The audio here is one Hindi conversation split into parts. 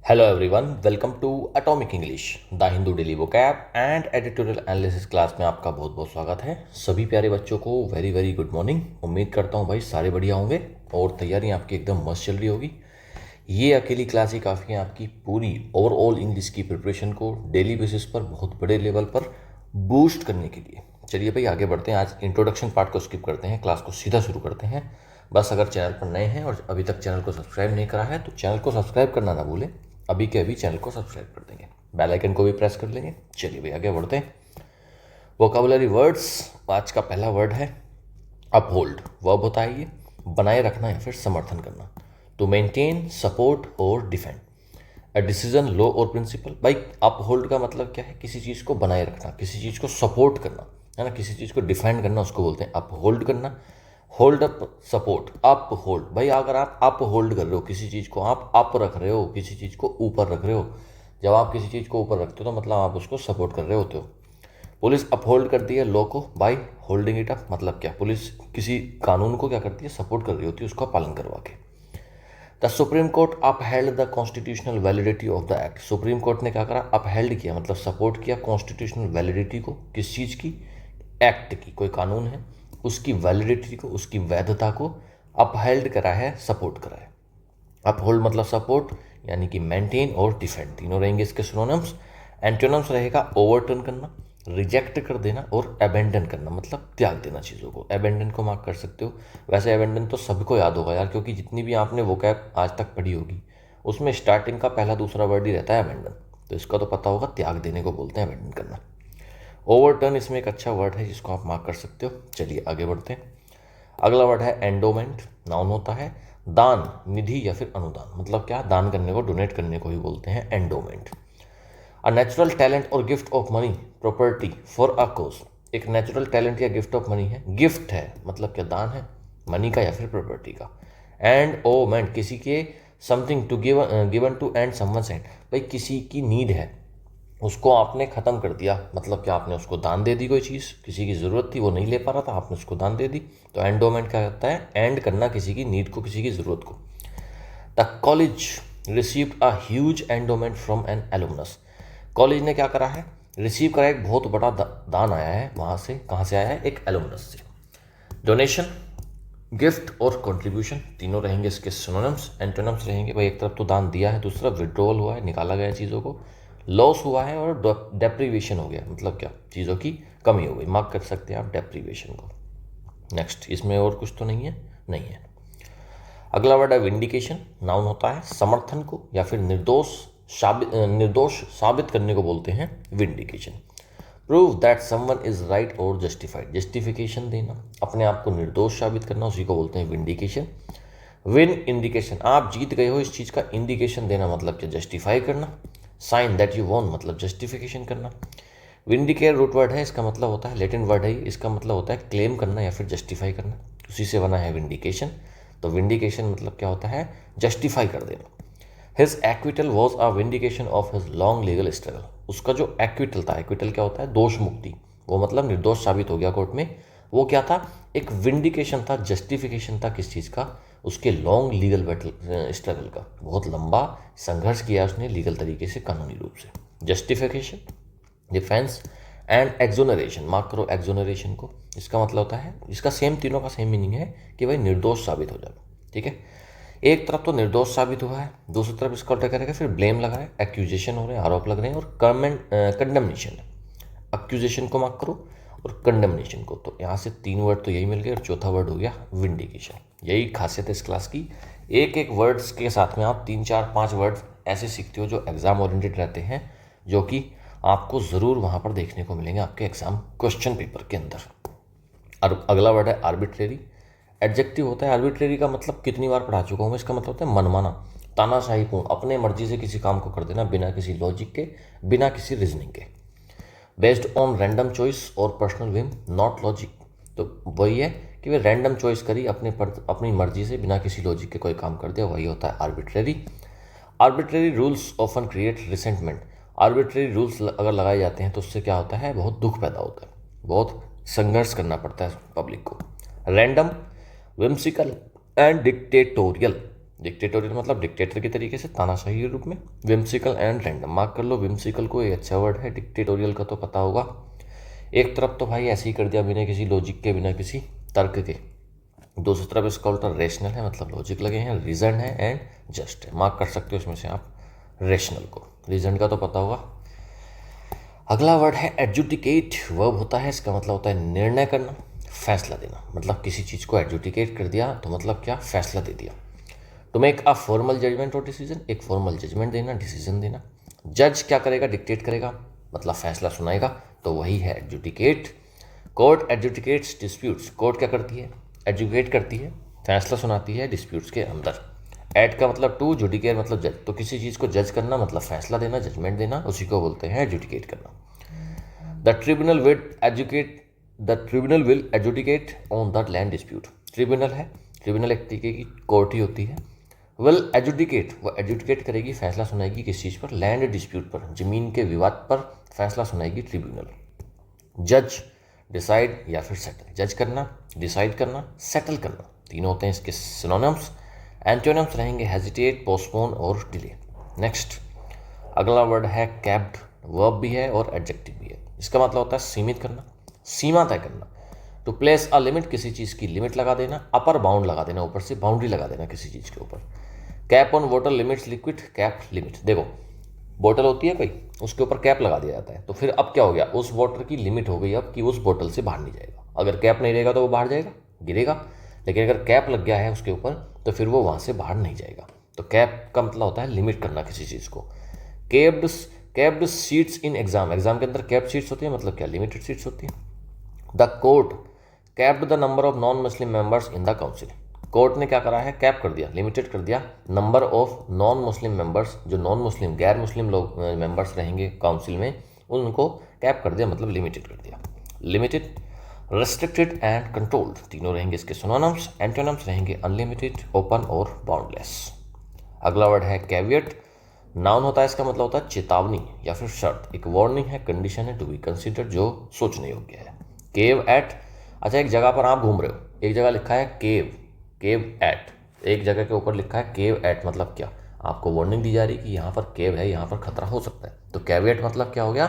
Hello everyone, welcome to Atomic English, the Hindu daily vocab and editorial analysis class में आपका बहुत बहुत स्वागत है। सभी प्यारे बच्चों को वेरी वेरी गुड मॉर्निंग। उम्मीद करता हूँ भाई सारे बढ़िया होंगे और तैयारी आपकी एकदम मस्त चल रही होगी। ये अकेली क्लास ही काफ़ी है आपकी पूरी ओवरऑल इंग्लिश की प्रिपरेशन को डेली बेसिस पर बहुत बड़े लेवल पर बूस्ट करने के लिए। चलिए भाई आगे बढ़ते हैं। आज इंट्रोडक्शन पार्ट को स्किप करते हैं, क्लास को सीधा शुरू करते हैं। बस अगर चैनल पर नए हैं और अभी तक चैनल को सब्सक्राइब नहीं करा है तो चैनल को सब्सक्राइब करना ना भूलें। अभी के अभी चैनल को सब्सक्राइब कर देंगे, बेल आइकन को भी प्रेस कर लेंगे। चलिए भाई आगे बढ़ते हैं। वोकाबुलरी वर्ड्स, आज का पहला वर्ड है अपहोल्ड। वर्ब होता है ये बनाए रखना या फिर समर्थन करना। टू मेंटेन, सपोर्ट और डिफेंड अ डिसीजन, लॉ और प्रिंसिपल। भाई अपहोल्ड का मतलब क्या है? किसी चीज़ को बनाए रखना, किसी चीज़ को सपोर्ट करना, है ना, किसी चीज़ को डिफेंड करना, उसको बोलते हैं अपहोल्ड करना। Hold up, support, up hold. भाई अगर आप अप होल्ड कर रहे हो किसी चीज़ को, आप अप रख रहे हो, किसी चीज़ को ऊपर रख रहे हो। जब आप किसी चीज़ को ऊपर रखते हो तो मतलब आप उसको सपोर्ट कर रहे होते हो। पुलिस अपहोल्ड करती है लॉ को बाय होल्डिंग इट अप। मतलब क्या? पुलिस किसी कानून को क्या करती है? सपोर्ट कर रही होती है उसका पालन करवा के। The supreme court upheld the constitutional validity of the act. Supreme court ने क्या करा? अपहेल्ड किया, मतलब सपोर्ट किया कॉन्स्टिट्यूशनल वैलिडिटी को। किस चीज़ की? एक्ट की। कोई कानून है उसकी वैलिडिटी को, उसकी वैधता को अपहेल्ड करा है, सपोर्ट करा है। अपहोल्ड मतलब सपोर्ट, यानी कि मेंटेन और डिफेंड, तीनों रहेंगे इसके सिनोनिम्स। एंटोनिम्स रहेगा ओवरटर्न करना, रिजेक्ट कर देना और अबेंडन करना, मतलब त्याग देना चीज़ों को। अबेंडन को मार्क कर सकते हो। वैसे अबेंडन तो सबको याद होगा यार, क्योंकि जितनी भी आपने वोकैब आज तक पढ़ी होगी उसमें स्टार्टिंग का पहला दूसरा वर्ड ही रहता है अबेंडन। तो इसका तो पता होगा, त्याग देने को बोलते हैं अबेंडन करना। ओवरटर्न इसमें एक अच्छा वर्ड है जिसको आप मार्क कर सकते हो। चलिए आगे बढ़ते हैं। अगला वर्ड है एंडोमेंट। नाउन होता है दान, निधि या फिर अनुदान। मतलब क्या? दान करने को, डोनेट करने को ही बोलते हैं एंडोमेंट। अ नेचुरल टैलेंट और gift of money, property for a cause. एक नेचुरल टैलेंट या गिफ्ट ऑफ मनी है, गिफ्ट है मतलब क्या? दान है मनी का या फिर प्रॉपर्टी का। एंड ओमेंट, किसी के something to given to and someone send. भाई किसी की नीड है, उसको आपने ख़त्म कर दिया, मतलब कि आपने उसको दान दे दी। कोई चीज़ किसी की ज़रूरत थी, वो नहीं ले पा रहा था, आपने उसको दान दे दी। तो एंडोमेंट क्या करता है? एंड करना किसी की नीड को, किसी की ज़रूरत को। The college received a huge endowment from an alumnus. College ने क्या करा है? रिसीव करा, एक बहुत बड़ा दान आया है वहाँ से। कहाँ से आया है? एक एलुमनस से। डोनेशन, गिफ्ट और कंट्रीब्यूशन, तीनों रहेंगे इसके सिनोनिम्स। एंटोनिम्स रहेंगे भाई, एक तरफ तो दान दिया है, दूसरी तरफ विड्रॉल हुआ है, निकाला गया चीज़ों को। लॉस हुआ है और डेप्रीवेशन हो गया, मतलब क्या? चीज़ों की कमी हो गई। मार्क कर सकते हैं आप डेप्रीवेशन को। नेक्स्ट, इसमें और कुछ तो नहीं है? नहीं है। अगला वर्ड है विंडिकेशन। नाउन होता है समर्थन को या फिर निर्दोष साबित करने को बोलते हैं vindication. Prove that someone is right और जस्टिफाइड, जस्टिफिकेशन देना, अपने आप को निर्दोष साबित करना, उसी को बोलते हैं विंडिकेशन। विन इंडिकेशन, आप जीत गए हो इस चीज़ का इंडिकेशन देना, मतलब क्या? जस्टिफाई करना। साइन दैट यू वॉन, मतलब जस्टिफिकेशन करना। विंडिकेट रूट वर्ड है, इसका मतलब होता है, लैटिन वर्ड है, इसका मतलब होता है क्लेम करना या फिर जस्टिफाई करना, उसी से बना है विंडिकेशन। तो विंडिकेशन मतलब क्या होता है? जस्टिफाई कर देना। His acquittal was a vindication of his long legal struggle. उसका जो एक्विटल था, एक्विटल क्या होता है? दोष मुक्ति। वो मतलब निर्दोष साबित हो गया कोर्ट में। वो क्या था? एक विंडिकेशन था, जस्टिफिकेशन था। किस चीज़ का? उसके लॉन्ग लीगल बैटल स्ट्रगल का। बहुत लंबा संघर्ष किया उसने लीगल तरीके से, कानूनी रूप से। Justification, defence and exoneration. Mark करो एक्सोनरेशन को। इसका मतलब होता है, इसका सेम, तीनों का सेम मीनिंग है कि भाई निर्दोष साबित हो जाए। ठीक है, एक तरफ तो निर्दोष साबित हुआ है, दूसरी तरफ इसका उल्टा करेगा, फिर ब्लेम लगा है, एक्यूजेशन हो रहे हैं, आरोप लग रहे हैं, और कंडमनेशन है। एक्यूजेशन को मार्क करो और कंडमनेशन को। तो यहाँ से तीन वर्ड तो यही मिल गए और चौथा वर्ड हो गया विंडिकेशन। यही खासियत है इस क्लास की, एक एक वर्ड्स के साथ में आप 3 4 5 वर्ड ऐसे सीखते हो जो एग्जाम ओरिएंटेड रहते हैं, जो कि आपको ज़रूर वहाँ पर देखने को मिलेंगे आपके एग्जाम क्वेश्चन पेपर के अंदर। और अगला वर्ड है आर्बिट्रेरी। एडजेक्टिव होता है आर्बिट्रेरी का मतलब कितनी बार पढ़ा चुका हूँ मैं, इसका मतलब होता है मनमाना, तानाशाहीपूर्ण, अपने मर्जी से किसी काम को कर देना, बिना किसी लॉजिक के, बिना किसी रीजनिंग के। बेस्ड ऑन रैंडम चॉइस और पर्सनल विम, नॉट लॉजिक। तो वही है कि वे रैंडम चॉइस करी, अपनी मर्जी से, बिना किसी लॉजिक के कोई काम कर दिया, वही होता है arbitrary. Arbitrary rules often create resentment. Arbitrary rules अगर लगाए जाते हैं तो उससे क्या होता है? बहुत दुख पैदा होता है, बहुत संघर्ष करना पड़ता है पब्लिक को। Random, whimsical and dictatorial. Dictatorial मतलब डिक्टेटर के तरीके से, तानाशाही के रूप में। विम्सिकल एंड रैंडम, मार्क कर लो विम्सिकल को, एक अच्छा वर्ड है। डिक्टेटोरियल का तो पता होगा, एक तरफ तो भाई ऐसे ही कर दिया बिना किसी लॉजिक के, बिना किसी तर्क के। दूसरी तरफ इसका उल्टा रेशनल है, मतलब लॉजिक लगे हैं, रीजन है एंड जस्ट है। मार्क कर सकते हो इसमें से आप रेशनल को। रीजन का तो पता होगा। अगला वर्ड है एडजुडिकेट, वर्ब होता है, इसका मतलब होता है निर्णय करना, फैसला देना। मतलब किसी चीज़ को एडजुडिकेट कर दिया तो मतलब क्या, फैसला दे दिया। To make a formal judgement और डिसीजन, एक फॉर्मल जजमेंट देना, डिसीजन देना। जज क्या करेगा, डिक्टेट करेगा, मतलब फैसला सुनाएगा, तो वही है एडजुडिकेट। कोर्ट एडजुडिकेट्स डिस्प्यूट्स, कोर्ट क्या करती है, एडजुकेट करती है, फैसला सुनाती है डिस्प्यूट्स के अंदर। एड का मतलब टू, जुडिकेट मतलब जज, तो किसी चीज़ को जज करना मतलब फैसला देना, जजमेंट देना, उसी को बोलते हैं एडजुडिकेट करना। The tribunal will adjudicate on the land dispute, tribunal है, ट्रिब्यूनल एक तरीके की कोर्ट ही होती है। विल एडजुडिकेट, वो एडजुडिकेट करेगी, फैसला सुनाएगी किस चीज़ पर, लैंड डिस्प्यूट पर, जमीन के विवाद पर फैसला सुनाएगी ट्रिब्यूनल। जज डिसाइड या फिर सेटल, जज करना, डिसाइड करना, सेटल करना, तीनों होते हैं इसके सिनोनिम्स। एंटोनिम्स रहेंगे हेजिटेट, पोस्टपोन और डिले। नेक्स्ट अगला वर्ड है कैप्ड, वर्ब भी है और एडजेक्टिव भी है। इसका मतलब होता है सीमित करना, सीमा तय करना। टू प्लेस अ लिमिट, किसी चीज़ की लिमिट लगा देना, अपर बाउंड लगा देना, ऊपर से बाउंड्री लगा देना किसी चीज़ के ऊपर। Cap on water limits liquid, cap limit, देखो बोतल होती है कोई, उसके ऊपर कैप लगा दिया जाता है, तो फिर अब क्या हो गया, उस वाटर की लिमिट हो गई अब कि उस बोतल से बाहर नहीं जाएगा। अगर कैप नहीं रहेगा तो वो बाहर जाएगा, गिरेगा। लेकिन अगर कैप लग गया है उसके ऊपर तो फिर वो वहाँ से बाहर नहीं जाएगा। तो कैप का मतलब होता है लिमिट करना किसी चीज़ को। Capped seats in exam, exam के अंदर कैप्ड सीट्स होती है, मतलब क्या, लिमिटेड सीट्स होती है। The court capped the number of non Muslim members in the council, court ने क्या करा है, कैप कर दिया, लिमिटेड कर दिया number of non Muslim members, जो नॉन मुस्लिम गैर मुस्लिम लोग मेंबर्स रहेंगे काउंसिल में, उनको कैप कर दिया, मतलब लिमिटेड कर दिया। लिमिटेड, रेस्ट्रिक्टेड एंड कंट्रोल्ड, तीनों रहेंगे इसके सिनोनिम्स। एंटोनिम्स रहेंगे अनलिमिटेड, ओपन और बाउंडलेस। अगला वर्ड है कैविएट, नाउन होता है, इसका मतलब होता है चेतावनी या फिर शर्त, एक वार्निंग है, कंडीशन है, टू बी कंसिडर्ड, जो सोचने योग्य है। केव एट, अच्छा एक जगह पर आप घूम रहे हो, एक जगह लिखा है केव, केव एट, एक जगह के ऊपर लिखा है केव एट, मतलब क्या, आपको वार्निंग दी जा रही है कि यहाँ पर केव है, यहाँ पर खतरा हो सकता है। तो कैविएट मतलब क्या हो गया,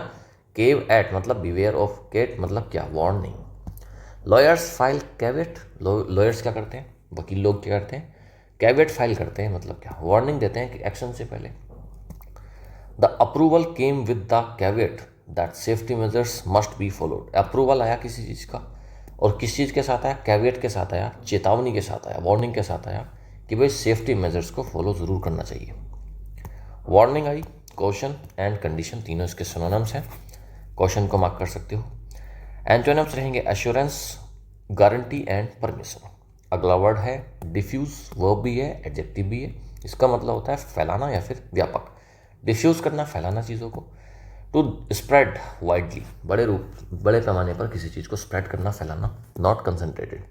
केव एट मतलब बिवेयर ऑफ केट, मतलब क्या, warning. Lawyers file caveat, lawyers क्या करते हैं, वकील लोग क्या करते हैं, कैविएट फाइल करते हैं, मतलब क्या, वार्निंग देते हैं कि एक्शन से पहले। The approval came with the caveat that safety measures must be followed, approval आया किसी चीज़ का, और किस चीज़ के साथ आया, कैविएट के साथ आया, चेतावनी के साथ आया, वार्निंग के साथ आया कि भाई सेफ्टी मेजर्स को फॉलो ज़रूर करना चाहिए। Warning I, caution and condition, तीनों इसके सिनोनिम्स हैं, कॉशन को मार्क कर सकते हो। एंटोनिम्स रहेंगे एश्योरेंस, गारंटी एंड परमिशन। अगला वर्ड है डिफ्यूज, वर्ब भी है, एडजेक्टिव भी है, इसका मतलब होता है फैलाना या फिर व्यापक। डिफ्यूज करना, फैलाना चीज़ों को। टू स्प्रेड वाइडली, बड़े पैमाने पर किसी चीज़ को स्प्रेड करना, फैलाना, not concentrated.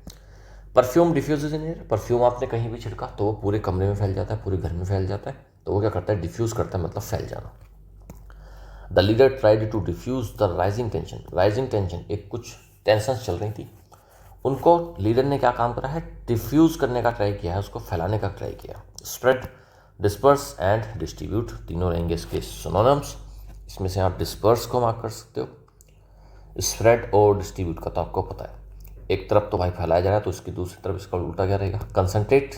Perfume diffuse in air, perfume आपने कहीं भी छिड़का तो वो पूरे कमरे में फैल जाता है, पूरे घर में फैल जाता है, तो वो क्या करता है, डिफ्यूज करता है, मतलब फैल जाना। The leader tried to diffuse the rising tension, rising tension, एक कुछ टेंशन चल रही थी, उनको लीडर ने क्या काम करा है, डिफ्यूज करने का ट्राई किया है, उसको फैलाने का ट्राई किया। स्प्रेड, डिस्पर्स एंड डिस्ट्रीब्यूट, तीनों रहेंगे इसके सिनोनिम्स। इसमें से आप डिस्पर्स को मार्क कर सकते हो, स्प्रेड और डिस्ट्रीब्यूट का तो आपको पता है, एक तरफ तो भाई फैलाया जा रहा है, तो इसकी दूसरी तरफ इसका उल्टा क्या रहेगा, कंसंट्रेट,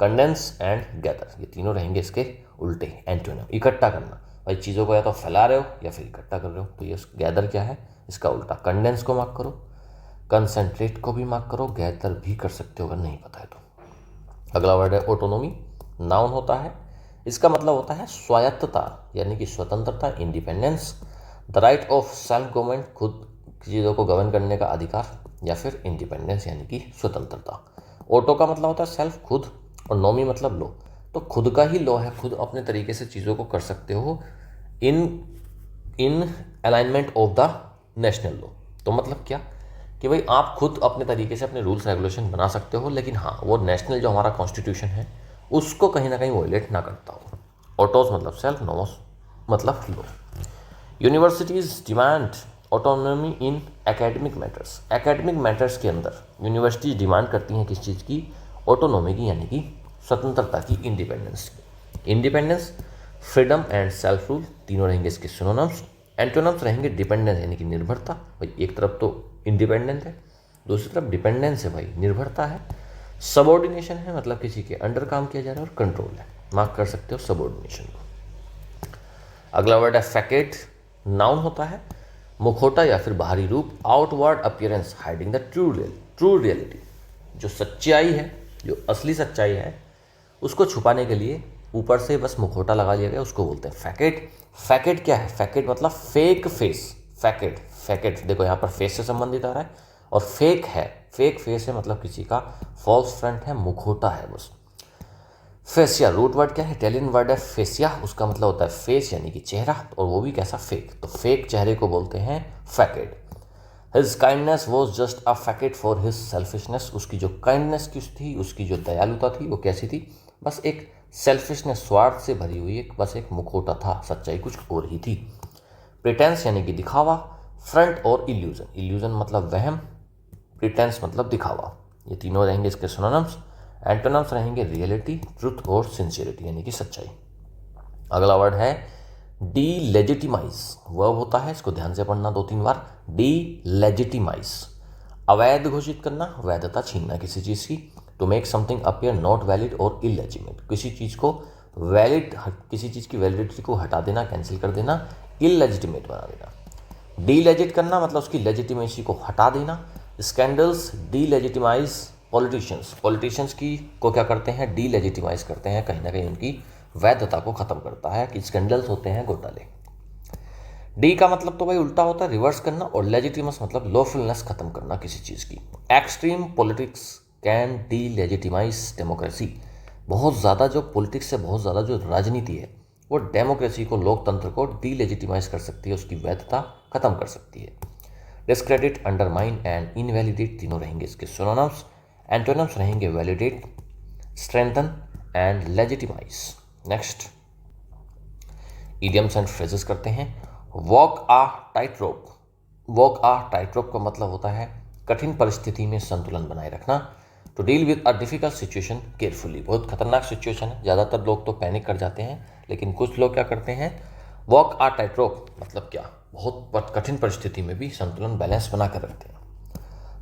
कंडेंस एंड गैदर, ये तीनों रहेंगे इसके उल्टे एंटोनिम। इकट्ठा करना, भाई चीज़ों को या तो फैला रहे हो या फिर इकट्ठा कर रहे हो, तो ये गैदर क्या है, इसका उल्टा। कंडेंस को मार्क करो, कंसंट्रेट को भी मार्क करो, गैदर भी कर सकते हो अगर नहीं पता है तो। अगला वर्ड है ऑटोनोमी, नाउन होता है, इसका मतलब होता है स्वायत्तता यानी कि स्वतंत्रता, independence. The right of self government, खुद चीज़ों को गवर्न करने का अधिकार, या फिर इंडिपेंडेंस यानी कि स्वतंत्रता। ऑटो का मतलब होता है सेल्फ, खुद, और नोमी मतलब लो, तो खुद का ही लो है, खुद अपने तरीके से चीज़ों को कर सकते हो in alignment of the national law. तो मतलब क्या कि भाई आप खुद अपने तरीके से अपने रूल्स रेगुलेशन बना सकते हो, लेकिन हाँ वो नेशनल जो हमारा कॉन्स्टिट्यूशन है उसको कहीं ना कहीं वॉयलेट ना करता हो। ऑटोस मतलब सेल्फ, नोमोस मतलब लो। Universities demand autonomy in academic matters, academic matters के अंदर यूनिवर्सिटीज़ डिमांड करती हैं किस चीज़ की, ऑटोनॉमी की यानी कि स्वतंत्रता की, independence. Independence, freedom and self rule, तीनों रहेंगे इसके सिनोनिम्स। एंटोनिम्स रहेंगे डिपेंडेंस यानी कि निर्भरता, भाई एक तरफ तो इंडिपेंडेंट है, दूसरी तरफ डिपेंडेंस है, भाई निर्भरता है। सबऑर्डिनेशन है, मतलब किसी के अंडर काम किया जा रहा है, और कंट्रोल है, मार्क कर सकते हो सबऑर्डिनेशन को। अगला वर्ड है फैकेट, नाउन होता है, मुखौटा या फिर बाहरी रूप, outward appearance hiding the true reality, जो सच्चाई है, जो असली सच्चाई है उसको छुपाने के लिए ऊपर से बस मुखौटा लगा लिया गया, उसको बोलते हैं फैकेट। फैकेट क्या है? फैकेट मतलब फेक फेस। फैकेट देखो यहाँ पर फेस से संबंधित आ रहा है, और फेक है, फेक फेस है मतलब किसी का फॉल्स फ्रंट है, मुखौटा है बस। फेसिया, रूट वर्ड क्या है? इटालियन वर्ड है फेसिया, उसका मतलब होता है फेस यानी कि चेहरा, और वो भी कैसा? फेक। तो फेक चेहरे को बोलते हैं facet. His kindness was just a facet for his selfishness, उसकी जो काइंडनेस की थी, उसकी जो दयालुता थी, वो कैसी थी? बस एक सेल्फिशनेस, स्वार्थ से भरी हुई एक बस एक मुखौटा था, सच्चाई कुछ और ही थी। प्रिटेंस यानी कि दिखावा, फ्रंट और इल्यूजन, इल्यूजन मतलब वहम, प्रिटेंस मतलब दिखावा, ये तीनों रहेंगे इसके सिनोनिम्स। एंटोनिम्स रहेंगे रियलिटी, ट्रुथ और सिंसियरिटी यानी कि सच्चाई। अगला वर्ड है डी लेजिटिमाइज, वर्ब होता है, इसको ध्यान से पढ़ना 2-3 बार। डी लेजिटिमाइज, अवैध घोषित करना, वैधता छीनना किसी चीज़ की। To make something appear not valid और इलेजिमेट, किसी चीज़ को वैलिड, किसी चीज़ की वैलिडिटी को हटा देना, कैंसिल कर देना, इलेजिटिमेट बना देना। डी लेजिट करना मतलब उसकी लेजिटिमेसी को हटा देना। स्कैंडल्स डी लेजिटिमाइज पॉलिटिशियंस की को क्या करते हैं? डी लेजिटिमाइज करते हैं, कहीं ना कहीं उनकी वैधता को खत्म करता है, कि स्कैंडल्स होते हैं घोटाले। डी का मतलब तो भाई उल्टा होता है, रिवर्स करना, और लेजिटिमस मतलब लॉफुलनेस खत्म करना किसी चीज़ की। Extreme politics can D legitimise democracy, बहुत ज़्यादा जो पॉलिटिक्स से बहुत ज़्यादा जो राजनीति है वो डेमोक्रेसी को, लोकतंत्र को डी लेजिटिमाइज कर सकती है, उसकी वैधता खत्म कर सकती है। डिस्क्रेडिट, अंडरमाइन एंड इनवैलिडेट, तीनों रहेंगे इसके सिनोनिम्स। एंटोनिम्स रहेंगे validate, strengthen and legitimise. Next idioms and phrases करते हैं। वॉक आ टाइट रोप, वॉक आ टाइट रोप का मतलब होता है कठिन परिस्थिति में संतुलन बनाए रखना। To deal with a difficult situation carefully, बहुत खतरनाक सिचुएशन है, ज़्यादातर लोग तो पैनिक कर जाते हैं, लेकिन कुछ लोग क्या करते हैं? वॉक आ टाइट रोप मतलब क्या? बहुत कठिन परिस्थिति में भी संतुलन, बैलेंस बना कर रखते हैं।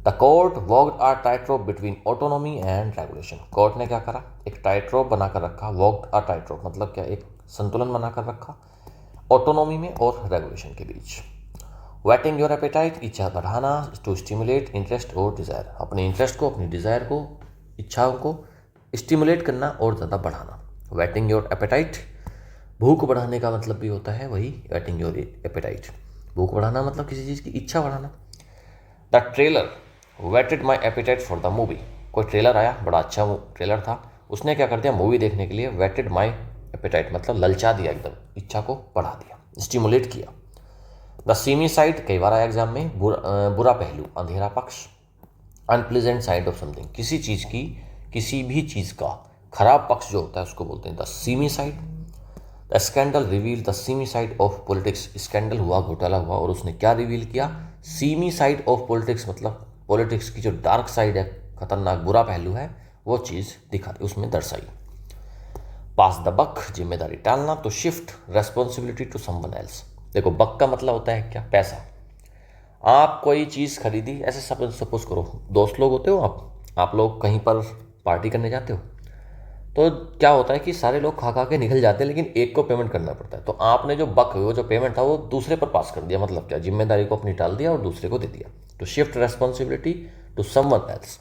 The court walked a tight rope between autonomy and regulation, court ने क्या करा? एक टाइट रोप बनाकर रखा। वॉक्ड आ टाइट रोप मतलब क्या? एक संतुलन बनाकर रखा ऑटोनॉमी में और रेगुलेशन के बीच। वेटिंग योर एपेटाइट, इच्छा बढ़ाना। टू स्टिमुलेट इंटरेस्ट और डिज़ायर, अपने इंटरेस्ट को, अपनी डिज़ायर को, इच्छाओं को स्टिमुलेट करना और ज़्यादा बढ़ाना। वेटिंग योर एपेटाइट, भूख बढ़ाने का मतलब भी होता है वही वेटिंग योर एपेटाइट, भूख बढ़ाना मतलब किसी चीज़ की इच्छा बढ़ाना। The trailer whetted my appetite for the movie, कोई ट्रेलर आया, बड़ा अच्छा वो ट्रेलर था, उसने क्या कर दिया? मूवी देखने के लिए वेटेड माई एपेटाइट मतलब ललचा दिया, एकदम इच्छा को बढ़ा दिया, स्टिमुलेट किया। द सीमी साइड, कई बार आया एग्जाम में, बुरा पहलू, अंधेरा पक्ष। अनप्लेजेंट साइड ऑफ समथिंग, किसी चीज़ की, किसी भी चीज़ का खराब पक्ष जो होता है उसको बोलते हैं the seamy side. The scandal reveal the seamy side of politics, scandal हुआ, घोटाला हुआ, और उसने क्या रिवील किया? सीमी साइड ऑफ पॉलिटिक्स मतलब पॉलिटिक्स की जो डार्क साइड है, खतरनाक बुरा पहलू है, वो चीज़ दिखा दी, उसमें दर्शाई। पास द बक, जिम्मेदारी टालना। To shift responsibility to someone else, देखो बक का मतलब होता है क्या? पैसा। आप कोई चीज़ खरीदी, ऐसे सपोज करो, दोस्त लोग होते हो आप लोग कहीं पर पार्टी करने जाते हो, तो क्या होता है कि सारे लोग खा खा के निकल जाते हैं, लेकिन एक को पेमेंट करना पड़ता है। तो आपने जो बक, वो जो पेमेंट था, वो दूसरे पर पास कर दिया, मतलब क्या? जिम्मेदारी को अपनी टाल दिया और दूसरे को दे दिया। To shift responsibility to someone else.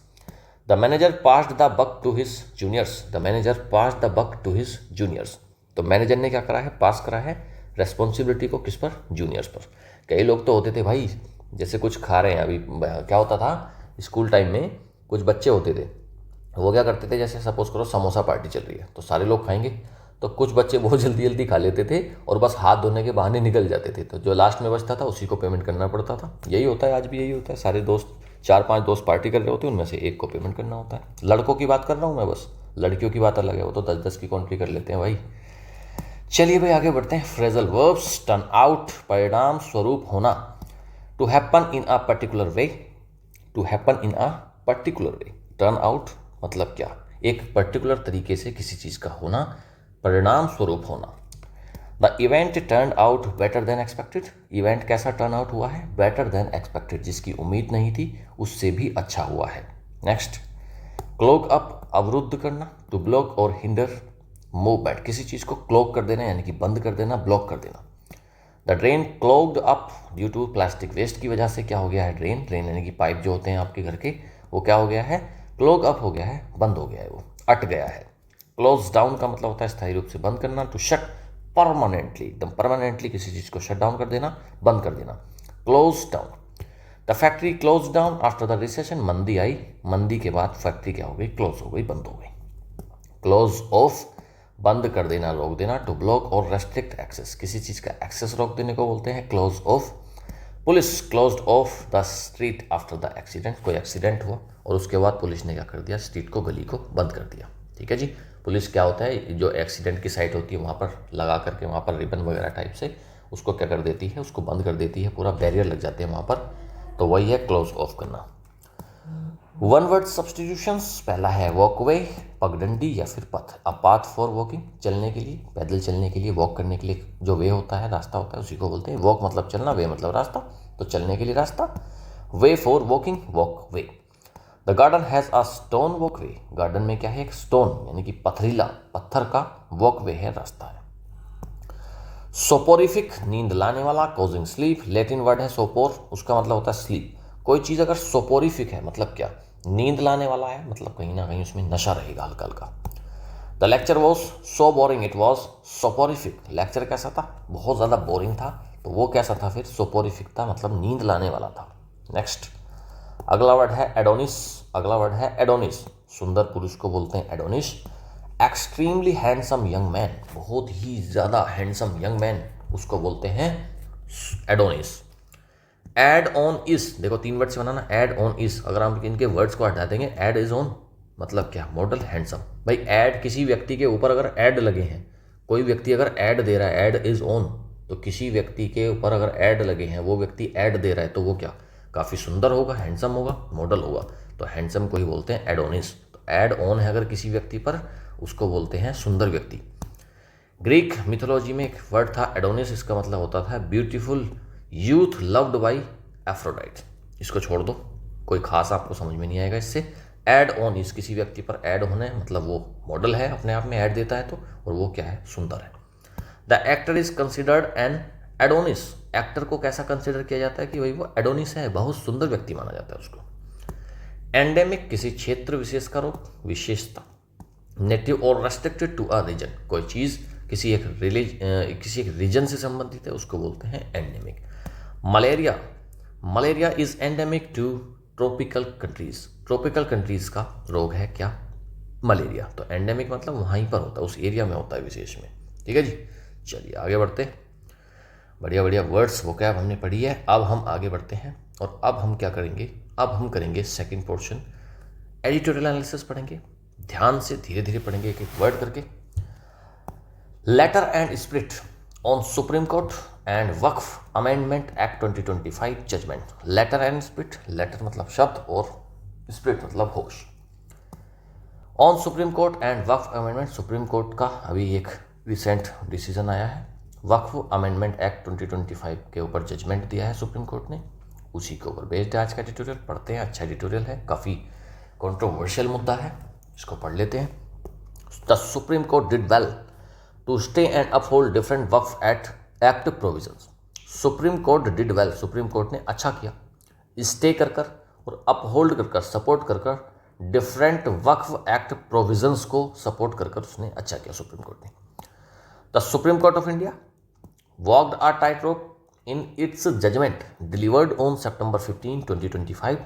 The manager passed the buck to his juniors, the manager passed the buck to his juniors. तो मैनेजर ने क्या करा है? पास करा है रेस्पॉन्सिबिलिटी को, किस पर? जूनियर्स पर। कई लोग तो होते थे भाई, जैसे कुछ खा रहे हैं, अभी क्या होता था स्कूल टाइम में, कुछ बच्चे होते थे, वो क्या करते थे, जैसे सपोज करो समोसा पार्टी चल रही है तो सारे लोग खाएंगे, तो कुछ बच्चे बहुत जल्दी जल्दी खा लेते थे और बस हाथ धोने के बहाने निकल जाते थे, तो जो लास्ट में बचता था उसी को पेमेंट करना पड़ता था। यही होता है, आज भी यही होता है, सारे दोस्त, 4-5 दोस्त पार्टी कर रहे होते हैं, उनमें से एक को पेमेंट करना होता है। लड़कों की बात कर रहा हूँ मैं बस, लड़कियों की बात अलग है, वो तो 10-10 की कॉन्ट्री कर लेते हैं भाई। चलिए भाई आगे बढ़ते हैं। फ्रेजल वर्ब्स, टर्न आउट, परिणाम स्वरूप होना। To happen in a particular way, to happen in a particular way. Turn out मतलब क्या? एक पर्टिकुलर तरीके से किसी चीज़ का होना, परिणाम स्वरूप होना। The event turn out better than expected, event कैसा टर्न आउट हुआ है? बेटर देन एक्सपेक्टेड, जिसकी उम्मीद नहीं थी उससे भी अच्छा हुआ है। नेक्स्ट, क्लोग अप, अवरुद्ध करना, टू ब्लॉक और हिंडर मूवमेंट, किसी चीज़ को क्लोग कर देना यानी कि बंद कर देना, ब्लॉक कर देना। The drain clogged up due to plastic waste की वजह से क्या हो गया है? ड्रेन यानी कि पाइप जो होते हैं आपके घर के, वो क्या हो गया है? क्लोग अप हो गया है, बंद हो गया है, वो अट गया है। क्लोज डाउन का मतलब होता है स्थायी रूप से बंद करना, टू शट परमानेंटली, एकदम परमानेंटली किसी चीज़ को शट डाउन कर देना, बंद कर देना। Close down, the factory close down after the recession, मंदी आई, मंदी के बाद फैक्ट्री क्या हो गई? क्लोज हो गई, बंद हो गई। क्लोज ऑफ, बंद कर देना, रोक देना, टू ब्लॉक और रेस्ट्रिक्ट एक्सेस, किसी चीज़ का एक्सेस रोक देने को बोलते हैं close of. Police closed of the street after the accident, कोई एक्सीडेंट हुआ और उसके बाद पुलिस ने क्या कर दिया? स्ट्रीट को, गली को बंद कर दिया। ठीक है जी। पुलिस क्या होता है, जो एक्सीडेंट की साइट होती है वहाँ पर लगा करके, वहाँ पर रिबन वगैरह टाइप से उसको क्या कर देती है? उसको बंद कर देती है, पूरा बैरियर लग जाते हैं वहाँ पर, तो वही है क्लोज ऑफ करना। वन वर्ड सब्सटीट्यूशंस, पहला है वॉकवे, पगडंडी या फिर पथ। अ पाथ फॉर वॉकिंग, चलने के लिए, पैदल चलने के लिए, वॉक करने के लिए जो वे होता है, रास्ता होता है, उसी को बोलते हैं। वॉक मतलब चलना, वे मतलब रास्ता, तो चलने के लिए रास्ता। Way for walking, walk way. The garden has a stone walk way, garden में क्या है? एक स्टोन यानी कि पथरीला, पत्थर का वॉक वे है, रास्ता है। सोपोरिफिक, नींद लाने वाला, कॉजिंग स्लीप, लैटिन वर्ड है सोपोर, उसका मतलब होता है स्लीप। कोई चीज़ अगर सोपोरिफिक है मतलब क्या? नींद लाने वाला है, मतलब कहीं ना कहीं उसमें नशा रहेगा हल्का हल्का। The lecture was so boring it was soporific, lecture कैसा था? बहुत ज़्यादा बोरिंग था, तो वो कैसा था फिर? सोपोरिफिक था, मतलब नींद लाने वाला था। नेक्स्ट, अगला वर्ड है एडोनिस, अगला वर्ड है एडोनिस, सुंदर पुरुष को बोलते हैं Adonis. Extremely handsome young man, बहुत ही ज़्यादा हैंडसम यंग मैन, उसको बोलते हैं एडोनिस। एड ऑन इज, देखो 3 वर्ड से बनाना, एड ऑन इज, अगर हम इनके वर्ड्स को हटा देंगे, एड इज ऑन मतलब क्या? Model handsome. भाई ऐड, किसी व्यक्ति के ऊपर अगर ऐड लगे हैं, कोई व्यक्ति अगर ऐड दे रहा है, ऐड इज ऑन, तो किसी व्यक्ति के ऊपर अगर ऐड लगे हैं, वो व्यक्ति ऐड दे रहा है, तो वो क्या? काफ़ी सुंदर होगा, हैंडसम होगा, मॉडल होगा, तो हैंडसम को ही बोलते हैं एडोनिस। तो ऐड ऑन है अगर किसी व्यक्ति पर, उसको बोलते हैं सुंदर व्यक्ति। ग्रीक मिथोलॉजी में एक वर्ड था एडोनिस, इसका मतलब होता था beautiful youth loved by Aphrodite. इसको छोड़ दो, कोई खास आपको समझ में नहीं आएगा इससे। एड ऑन इस, किसी व्यक्ति पर ऐड होना है, मतलब वो मॉडल है, अपने आप में ऐड देता है तो, और वो क्या है? सुंदर है। The actor is considered an Adonis, actor को कैसा कंसिडर किया जाता है कि भाई वो एडोनिस है, बहुत सुंदर व्यक्ति माना जाता है उसको। एंडेमिक, किसी क्षेत्र विशेष का रोग, विशेषता। नेटिव और रेस्ट्रिक्टेड टू अ रीजन, कोई चीज़ किसी एक रीजन से संबंधित है, उसको बोलते हैं endemic. Malaria, malaria is endemic to tropical countries, tropical countries का रोग है क्या? मलेरिया। तो एंडेमिक मतलब वहीं पर होता है, उस एरिया में होता है विशेष में। ठीक है जी, चलिए आगे बढ़ते हैं। बढ़िया बढ़िया वर्ड्स वोकैब हमने पढ़ी है, अब हम आगे बढ़ते हैं और अब हम क्या करेंगे? अब हम करेंगे सेकंड पोर्शन, एडिटोरियल एनालिसिस पढ़ेंगे। ध्यान से धीरे धीरे पढ़ेंगे एक एक वर्ड करके। Letter and spirit on Supreme Court and Waqf amendment act 2025 judgement. Letter and spirit, letter मतलब शब्द और स्प्रिट मतलब होश। On Supreme Court and Waqf amendment, Supreme court का अभी एक रिसेंट डिसीजन आया है, वक्फ अमेंडमेंट एक्ट 2025 के ऊपर जजमेंट दिया है सुप्रीम कोर्ट ने, उसी के ऊपर बेस्ड है आज का एडिटोरियल। पढ़ते हैं, अच्छा एडिटोरियल है, काफ़ी कंट्रोवर्शियल मुद्दा है, इसको पढ़ लेते हैं। The supreme court did well to stay and uphold different Waqf act provisions. Supreme court did well, supreme court ने अच्छा किया, स्टे कर और अपहोल्ड कर सपोर्ट कर डिफरेंट वक्फ एक्ट प्रोविजंस को सपोर्ट कर उसने अच्छा किया सुप्रीम कोर्ट ने। The supreme court of India walked a tight rope in its judgment delivered on September 15, 2025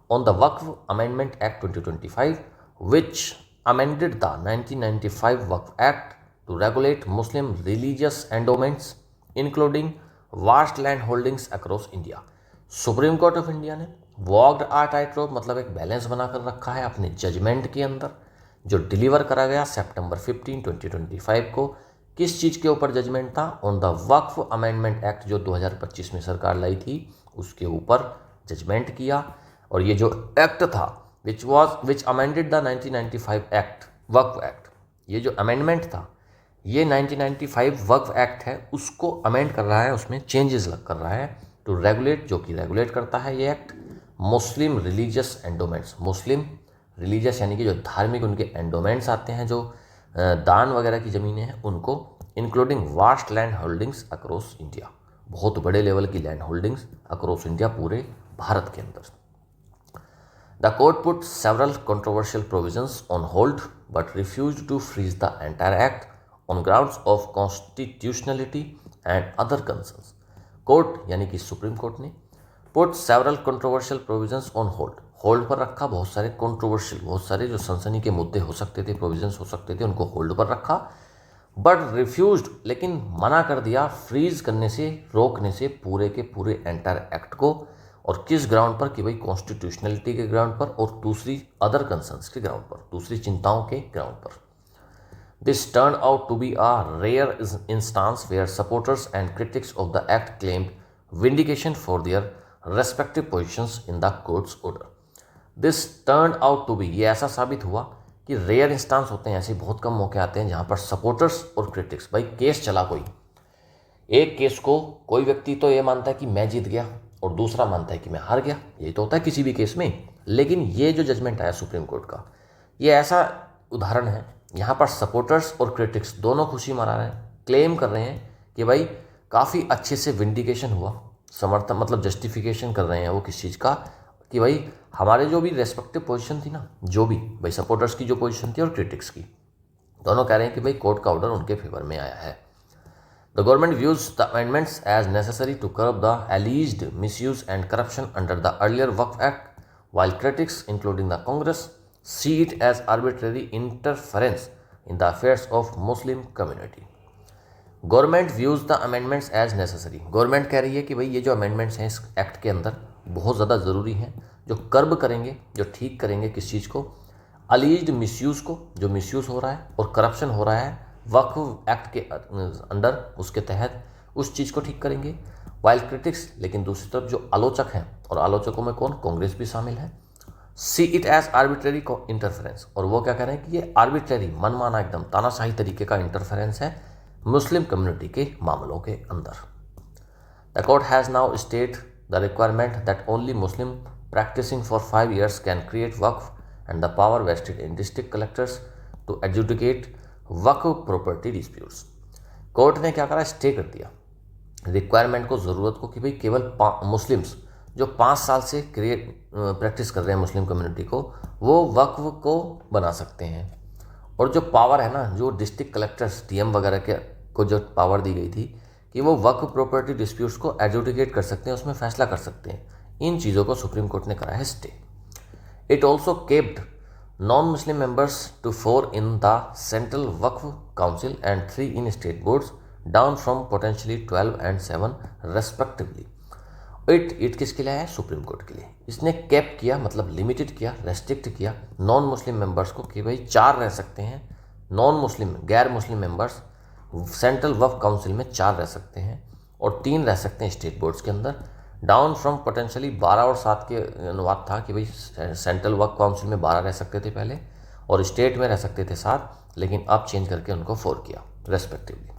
on the Waqf Amendment Act 2025, which amended the 1995 Waqf Act to regulate Muslim religious endowments, including vast land holdings across India. Supreme court of India ने वॉक्ड आ टाइट रोप मतलब एक बैलेंस बनाकर रखा है अपने जजमेंट के अंदर, जो डिलीवर करा गया सितंबर 15, 2025 को। किस चीज़ के ऊपर जजमेंट था? On the Waqf amendment act जो 2025 में सरकार लाई थी, उसके ऊपर जजमेंट किया। और ये जो एक्ट था which amended the 1995 act, Waqf act, ये जो अमेंडमेंट था ये 1995 वक्फ एक्ट है, उसको अमेंड कर रहा है, उसमें चेंजेस कर रहा है टू रेगुलेट, जो कि रेगुलेट करता है ये एक्ट मुस्लिम रिलीजियस एंडोमेंट्स। मुस्लिम रिलीजियस यानी कि जो धार्मिक उनके एंडोमेंट्स आते हैं, जो दान वगैरह की ज़मीनें हैं उनको, including vast land holdings across India, बहुत बड़े लेवल की लैंड होल्डिंग्स अक्रॉस इंडिया, पूरे भारत के अंदर। The court put several controversial provisions on hold but refused to freeze the entire act on grounds of constitutionality and other concerns. Court यानी कि सुप्रीम कोर्ट ने put several controversial provisions on hold, hold पर रखा बहुत सारे कंट्रोवर्शियल, बहुत सारे जो सनसनी के मुद्दे हो सकते थे, प्रोविजंस हो सकते थे, उनको होल्ड पर रखा, बट रिफ्यूज्ड, लेकिन मना कर दिया फ्रीज करने से, रोकने से पूरे के पूरे एंटायर एक्ट को। और किस ग्राउंड पर, कि भाई कॉन्स्टिट्यूशनलिटी के ग्राउंड पर और दूसरी अदर कंसर्न्स के ग्राउंड पर, दूसरी चिंताओं के ग्राउंड पर। This turn out to be a rare instance where supporters and critics of the act claimed vindication for their respective positions in the court's order. This turn out to be, ये ऐसा साबित हुआ कि रेयर इंस्टांस होते हैं, ऐसे बहुत कम मौके आते हैं जहाँ पर सपोर्टर्स और क्रिटिक्स, भाई केस चला कोई, एक केस को कोई व्यक्ति तो ये मानता है कि मैं जीत गया और दूसरा मानता है कि मैं हार गया, ये तो होता है किसी भी केस में। लेकिन ये जो जजमेंट आया सुप्रीम कोर्ट का, ये ऐसा उदाहरण है यहाँ पर सपोर्टर्स और क्रिटिक्स दोनों खुशी मना रहे हैं, क्लेम कर रहे हैं कि भाई काफ़ी अच्छे से विंडिकेशन हुआ, समर्थन मतलब जस्टिफिकेशन कर रहे हैं वो किस चीज़ का, कि भाई हमारे जो भी रेस्पेक्टिव पोजीशन थी ना, जो भी भाई सपोर्टर्स की जो पोजीशन थी और क्रिटिक्स की, दोनों कह रहे हैं कि भाई कोर्ट का ऑर्डर उनके फेवर में आया है। The government views the amendments as necessary to curb the alleged misuse and corruption under the earlier Waqf Act, while critics, including the Congress, see it as arbitrary interference in the affairs of Muslim community. Government views the amendments as necessary. Government कह रही है कि भाई ये जो amendments हैं इस एक्ट के अंदर बहुत ज़्यादा ज़रूरी हैं, जो कर्ब करेंगे, जो ठीक करेंगे किस चीज़ को, alleged misuse को, जो मिसयूज़ हो रहा है और करप्शन हो रहा है वक्फ एक्ट के अंडर, उसके तहत उस चीज़ को ठीक करेंगे। वाइल क्रिटिक्स, लेकिन दूसरी तरफ जो आलोचक हैं, और आलोचकों में कौन, कांग्रेस भी शामिल है, see it as arbitrary interference, और वो क्या कह रहे हैं कि ये आर्बिट्रेरी, मनमाना, एकदम तानाशाही तरीके का इंटरफेरेंस है मुस्लिम कम्युनिटी के मामलों के अंदर। The court has now state the requirement that only Muslim practicing for 5 years can create waqf and the power vested in district collectors to adjudicate Waqf property disputes. Court ने क्या करा, स्टे कर दिया रिक्वायरमेंट को, ज़रूरत को, कि भाई केवल मुस्लिम्स जो 5 साल से प्रैक्टिस कर रहे हैं मुस्लिम कम्युनिटी को, वो वक्फ को बना सकते हैं। और जो पावर है ना, जो डिस्ट्रिक्ट कलेक्टर्स डीएम वगैरह के को जो पावर दी गई थी कि वो वक्फ प्रॉपर्टी डिस्प्यूट्स को एडजुडिकेट कर सकते हैं, उसमें फैसला कर सकते हैं, इन चीज़ों को सुप्रीम कोर्ट ने करा है stay. It also capped non-Muslim members to 4 in the Central Waqf Council and 3 in state boards, down from potentially 12 and 7 respectively. It किसके लिए है, सुप्रीम कोर्ट के लिए। इसने कैप किया, मतलब लिमिटेड किया, रेस्ट्रिक्ट किया नॉन मुस्लिम मेंबर्स को, कि भाई 4 रह सकते हैं नॉन मुस्लिम, गैर मुस्लिम मेंबर्स सेंट्रल वक्फ काउंसिल में 4 रह सकते हैं और 3 रह सकते हैं स्टेट बोर्ड्स के अंदर, डाउन फ्रॉम पोटेंशियली 12 और 7 के अनुवाद था कि भाई सेंट्रल वक्फ काउंसिल में 12 रह सकते थे पहले और स्टेट में रह सकते थे 7, लेकिन अब चेंज करके उनको 4 किया respectively.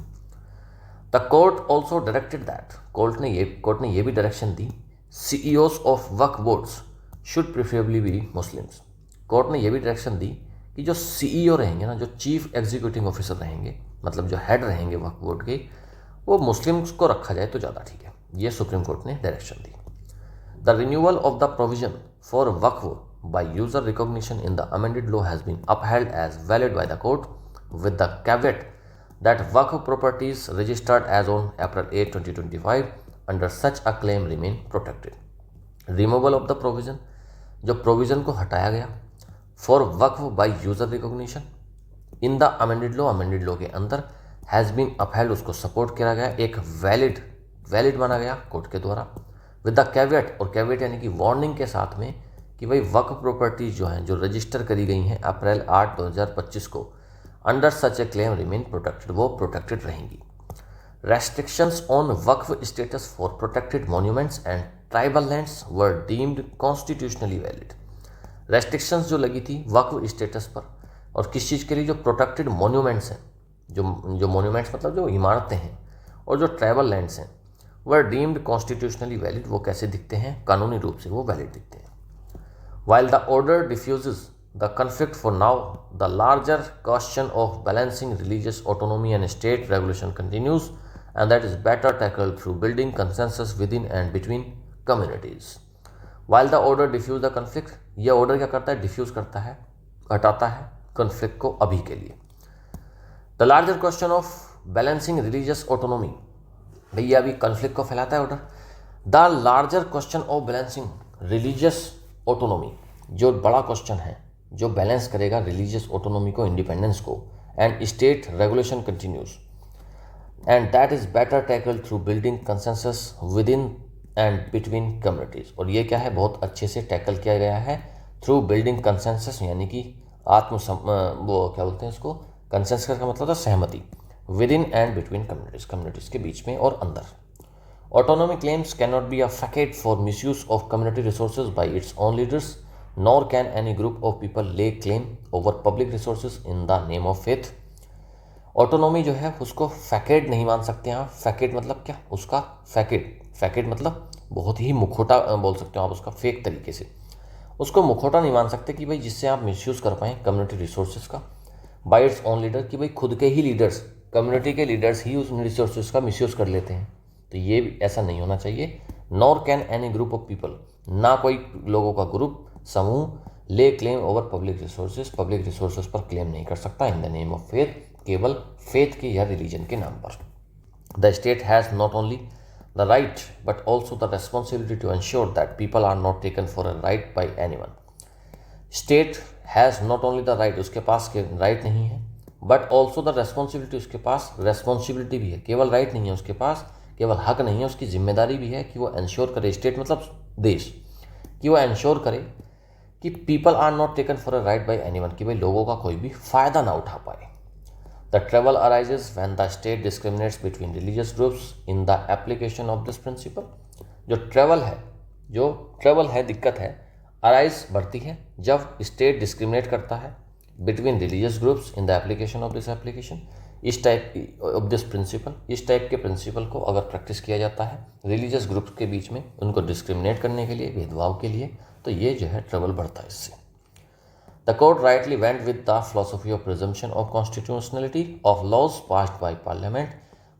The court also directed that, court ने ये भी डायरेक्शन दी, CEOs of Waqf boards should preferably be Muslims. Court ने ये भी डायरेक्शन दी कि जो CEO रहेंगे ना, जो चीफ एग्जीक्यूटिव ऑफिसर रहेंगे, मतलब जो हेड रहेंगे वक्फ बोर्ड के, वो मुस्लिम्स को रखा जाए तो ज़्यादा ठीक है। ये सुप्रीम कोर्ट ने डायरेक्शन दी। The renewal of the provision for Waqf by user recognition in the amended law has been upheld as valid by the court with the caveat that Waqf properties registered as on April 8, 2025 under such a claim remain protected. Removal of the provision, जो प्रोविजन को हटाया गया for Waqf by user recognition in the amended law के अंदर हैज़ बीन अपहेल्ड, उसको सपोर्ट किया गया, एक वैलिड माना गया कोर्ट के द्वारा, विद द कैवेट, और कैवेट यानी कि वार्निंग के साथ में कि भाई वक्फ प्रॉपर्टीज जो हैं, जो रजिस्टर करी गई हैं April 8, 2025 को, अंडर सच ए क्लेम रिमेन प्रोटेक्टेड, वो प्रोटेक्टेड रहेंगी। Restrictions on Waqf status for protected monuments and tribal lands were deemed constitutionally valid. Restrictions जो लगी थी वक्फ स्टेटस पर, और किस चीज़ के लिए, जो प्रोटेक्टेड मोन्यूमेंट्स हैं, जो मोन्यूमेंट्स मतलब जो इमारतें हैं, और जो ट्राइबल लैंड्स हैं, वह डीम्ड कॉन्स्टिट्यूशनली वैलिड, वो कैसे दिखते हैं, कानूनी रूप से वो वैलिड दिखते हैं. While the order diffuses the conflict for now, the larger question of balancing religious autonomy and state regulation continues, and that is better tackled through building consensus within and between communities. While the order diffuse the conflict, यह order क्या करता है, डिफ्यूज करता है, हटाता है कन्फ्लिक्ट को अभी के लिए. The larger question of balancing religious autonomy, भैया अभी कन्फ्लिक्ट को फैलाता है order. The larger question of balancing religious autonomy, जो बड़ा क्वेश्चन है, जो बैलेंस करेगा रिलीजियस ऑटोनोमी को, इंडिपेंडेंस को, and state regulation continues, and that is better tackle through building consensus with in and between communities. और ये क्या है, बहुत अच्छे से टैकल किया गया है थ्रू बिल्डिंग कंसेंसस, यानी कि वो क्या बोलते हैं इसको, कंसेंसस का मतलब था सहमति, with in and between communities, communities के बीच में और अंदर. Autonomy claims cannot be a facade for misuse of community resources by its own leaders, nor can any group of people lay claim over public resources in the name of faith. Autonomy जो है उसको फैकेड नहीं मान सकते हैं आप. फैकेड मतलब क्या, उसका फैकेड मतलब बहुत ही मुखोटा बोल सकते हो आप उसका, फेक तरीके से उसको मुखोटा नहीं मान सकते कि भाई जिससे आप मिसयूज़ कर पाएँ कम्युनिटी रिसोर्सेज का, बाय इट्स ओन लीडर, कि भाई खुद के ही लीडर्स, कम्युनिटी के लीडर्स ही उस रिसोर्सेज का मिसयूज़ कर लेते हैं. तो ये ऐसा नहीं होना चाहिए. Nor can any group of people, ना कोई लोगों का ग्रुप, समूह, lay claim over public resources पर क्लेम नहीं कर सकता in the name of faith, केवल फेथ के या रिलीजन के नाम पर. The state has not only the right but also the responsibility to ensure that people are not taken for a ride by any one. State has not only the right, उसके पास राइट नहीं है, बट ऑल्सो द रेस्पॉन्सिबिलिटी, उसके पास रेस्पॉन्सिबिलिटी भी है, केवल राइट नहीं है उसके पास, केवल हक नहीं है, उसकी जिम्मेदारी भी है कि वो इंश्योर करे, स्टेट मतलब देश, कि वो इंश्योर करे कि people are not taken for a ride by anyone, कि भाई लोगों का कोई भी फायदा ना उठा पाए. The trouble arises when the state discriminates between religious groups in the application of this principle. जो ट्रबल है, दिक्कत है, अराइज बढ़ती है जब स्टेट डिस्क्रिमिनेट करता है between religious groups in the application of this application, इस टाइप ऑफ दिस प्रिंसिपल, इस टाइप के प्रिंसिपल को अगर प्रैक्टिस किया जाता है रिलीजियस ग्रुप्स के बीच में, उनको डिस्क्रिमिनेट करने के लिए, भेदभाव के लिए, तो ये जो है ट्रबल बढ़ता है इससे. The court rightly went with the philosophy of presumption of constitutionality of laws passed by parliament.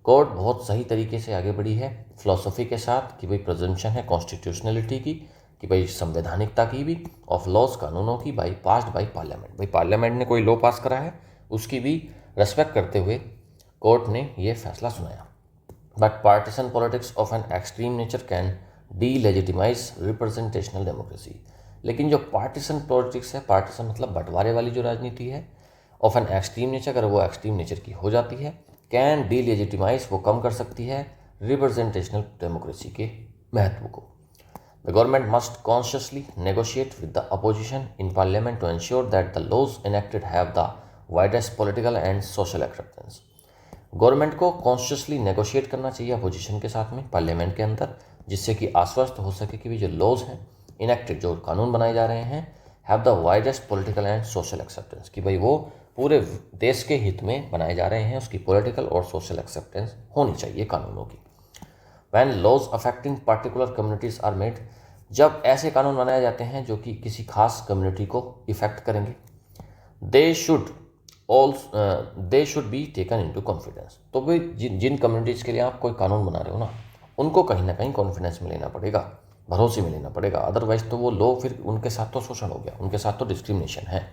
Court बहुत सही तरीके से आगे बढ़ी है फिलोसफी के साथ कि भाई प्रिजम्पशन है कॉन्स्टिट्यूशनलिटी की, कि भाई संवैधानिकता की भी, ऑफ लॉज कानूनों की, बाई पास्ड बाई पार्लियामेंट, भाई पार्लियामेंट ने कोई लॉ पास करा है उसकी भी रेस्पेक्ट करते हुए कोर्ट ने ये फैसला सुनाया. But partition politics of an extreme nature can D legitimise representational democracy. लेकिन जो पार्टीशन पॉलिटिक्स है, पार्टीशन मतलब बंटवारे वाली जो राजनीति है, ऑफ एन एक्सट्रीम नेचर, अगर वो एक्सट्रीम नेचर की हो जाती है, कैन डी लेजिटिमाइज, वो कम कर सकती है रिप्रेजेंटेशनल डेमोक्रेसी के महत्व को. The government must consciously negotiate with the opposition in parliament to ensure that the laws enacted have the widest political and social acceptance. Government को कॉन्शियसली नेगोशिएट करना चाहिए अपोजिशन के साथ में पार्लियामेंट के अंदर, जिससे कि आश्वस्त हो सके कि भी जो लॉज हैं इनेक्टेड, जो कानून बनाए जा रहे हैं, have the widest political and social acceptance, कि भाई वो पूरे देश के हित में बनाए जा रहे हैं, उसकी पॉलिटिकल और सोशल एक्सेप्टेंस होनी चाहिए कानूनों की. When laws affecting particular communities are made, जब ऐसे कानून बनाए जाते हैं जो कि किसी खास कम्युनिटी को इफेक्ट करेंगे, they should be taken into confidence. तो भाई जिन कम्युनिटीज़ के लिए आप कोई कानून बना रहे हो ना, उनको कहीं ना कहीं कॉन्फिडेंस में लेना पड़ेगा, भरोसे में लेना पड़ेगा. अदरवाइज तो वो लो, फिर उनके साथ तो शोषण हो गया, उनके साथ तो डिस्क्रिमिनेशन है.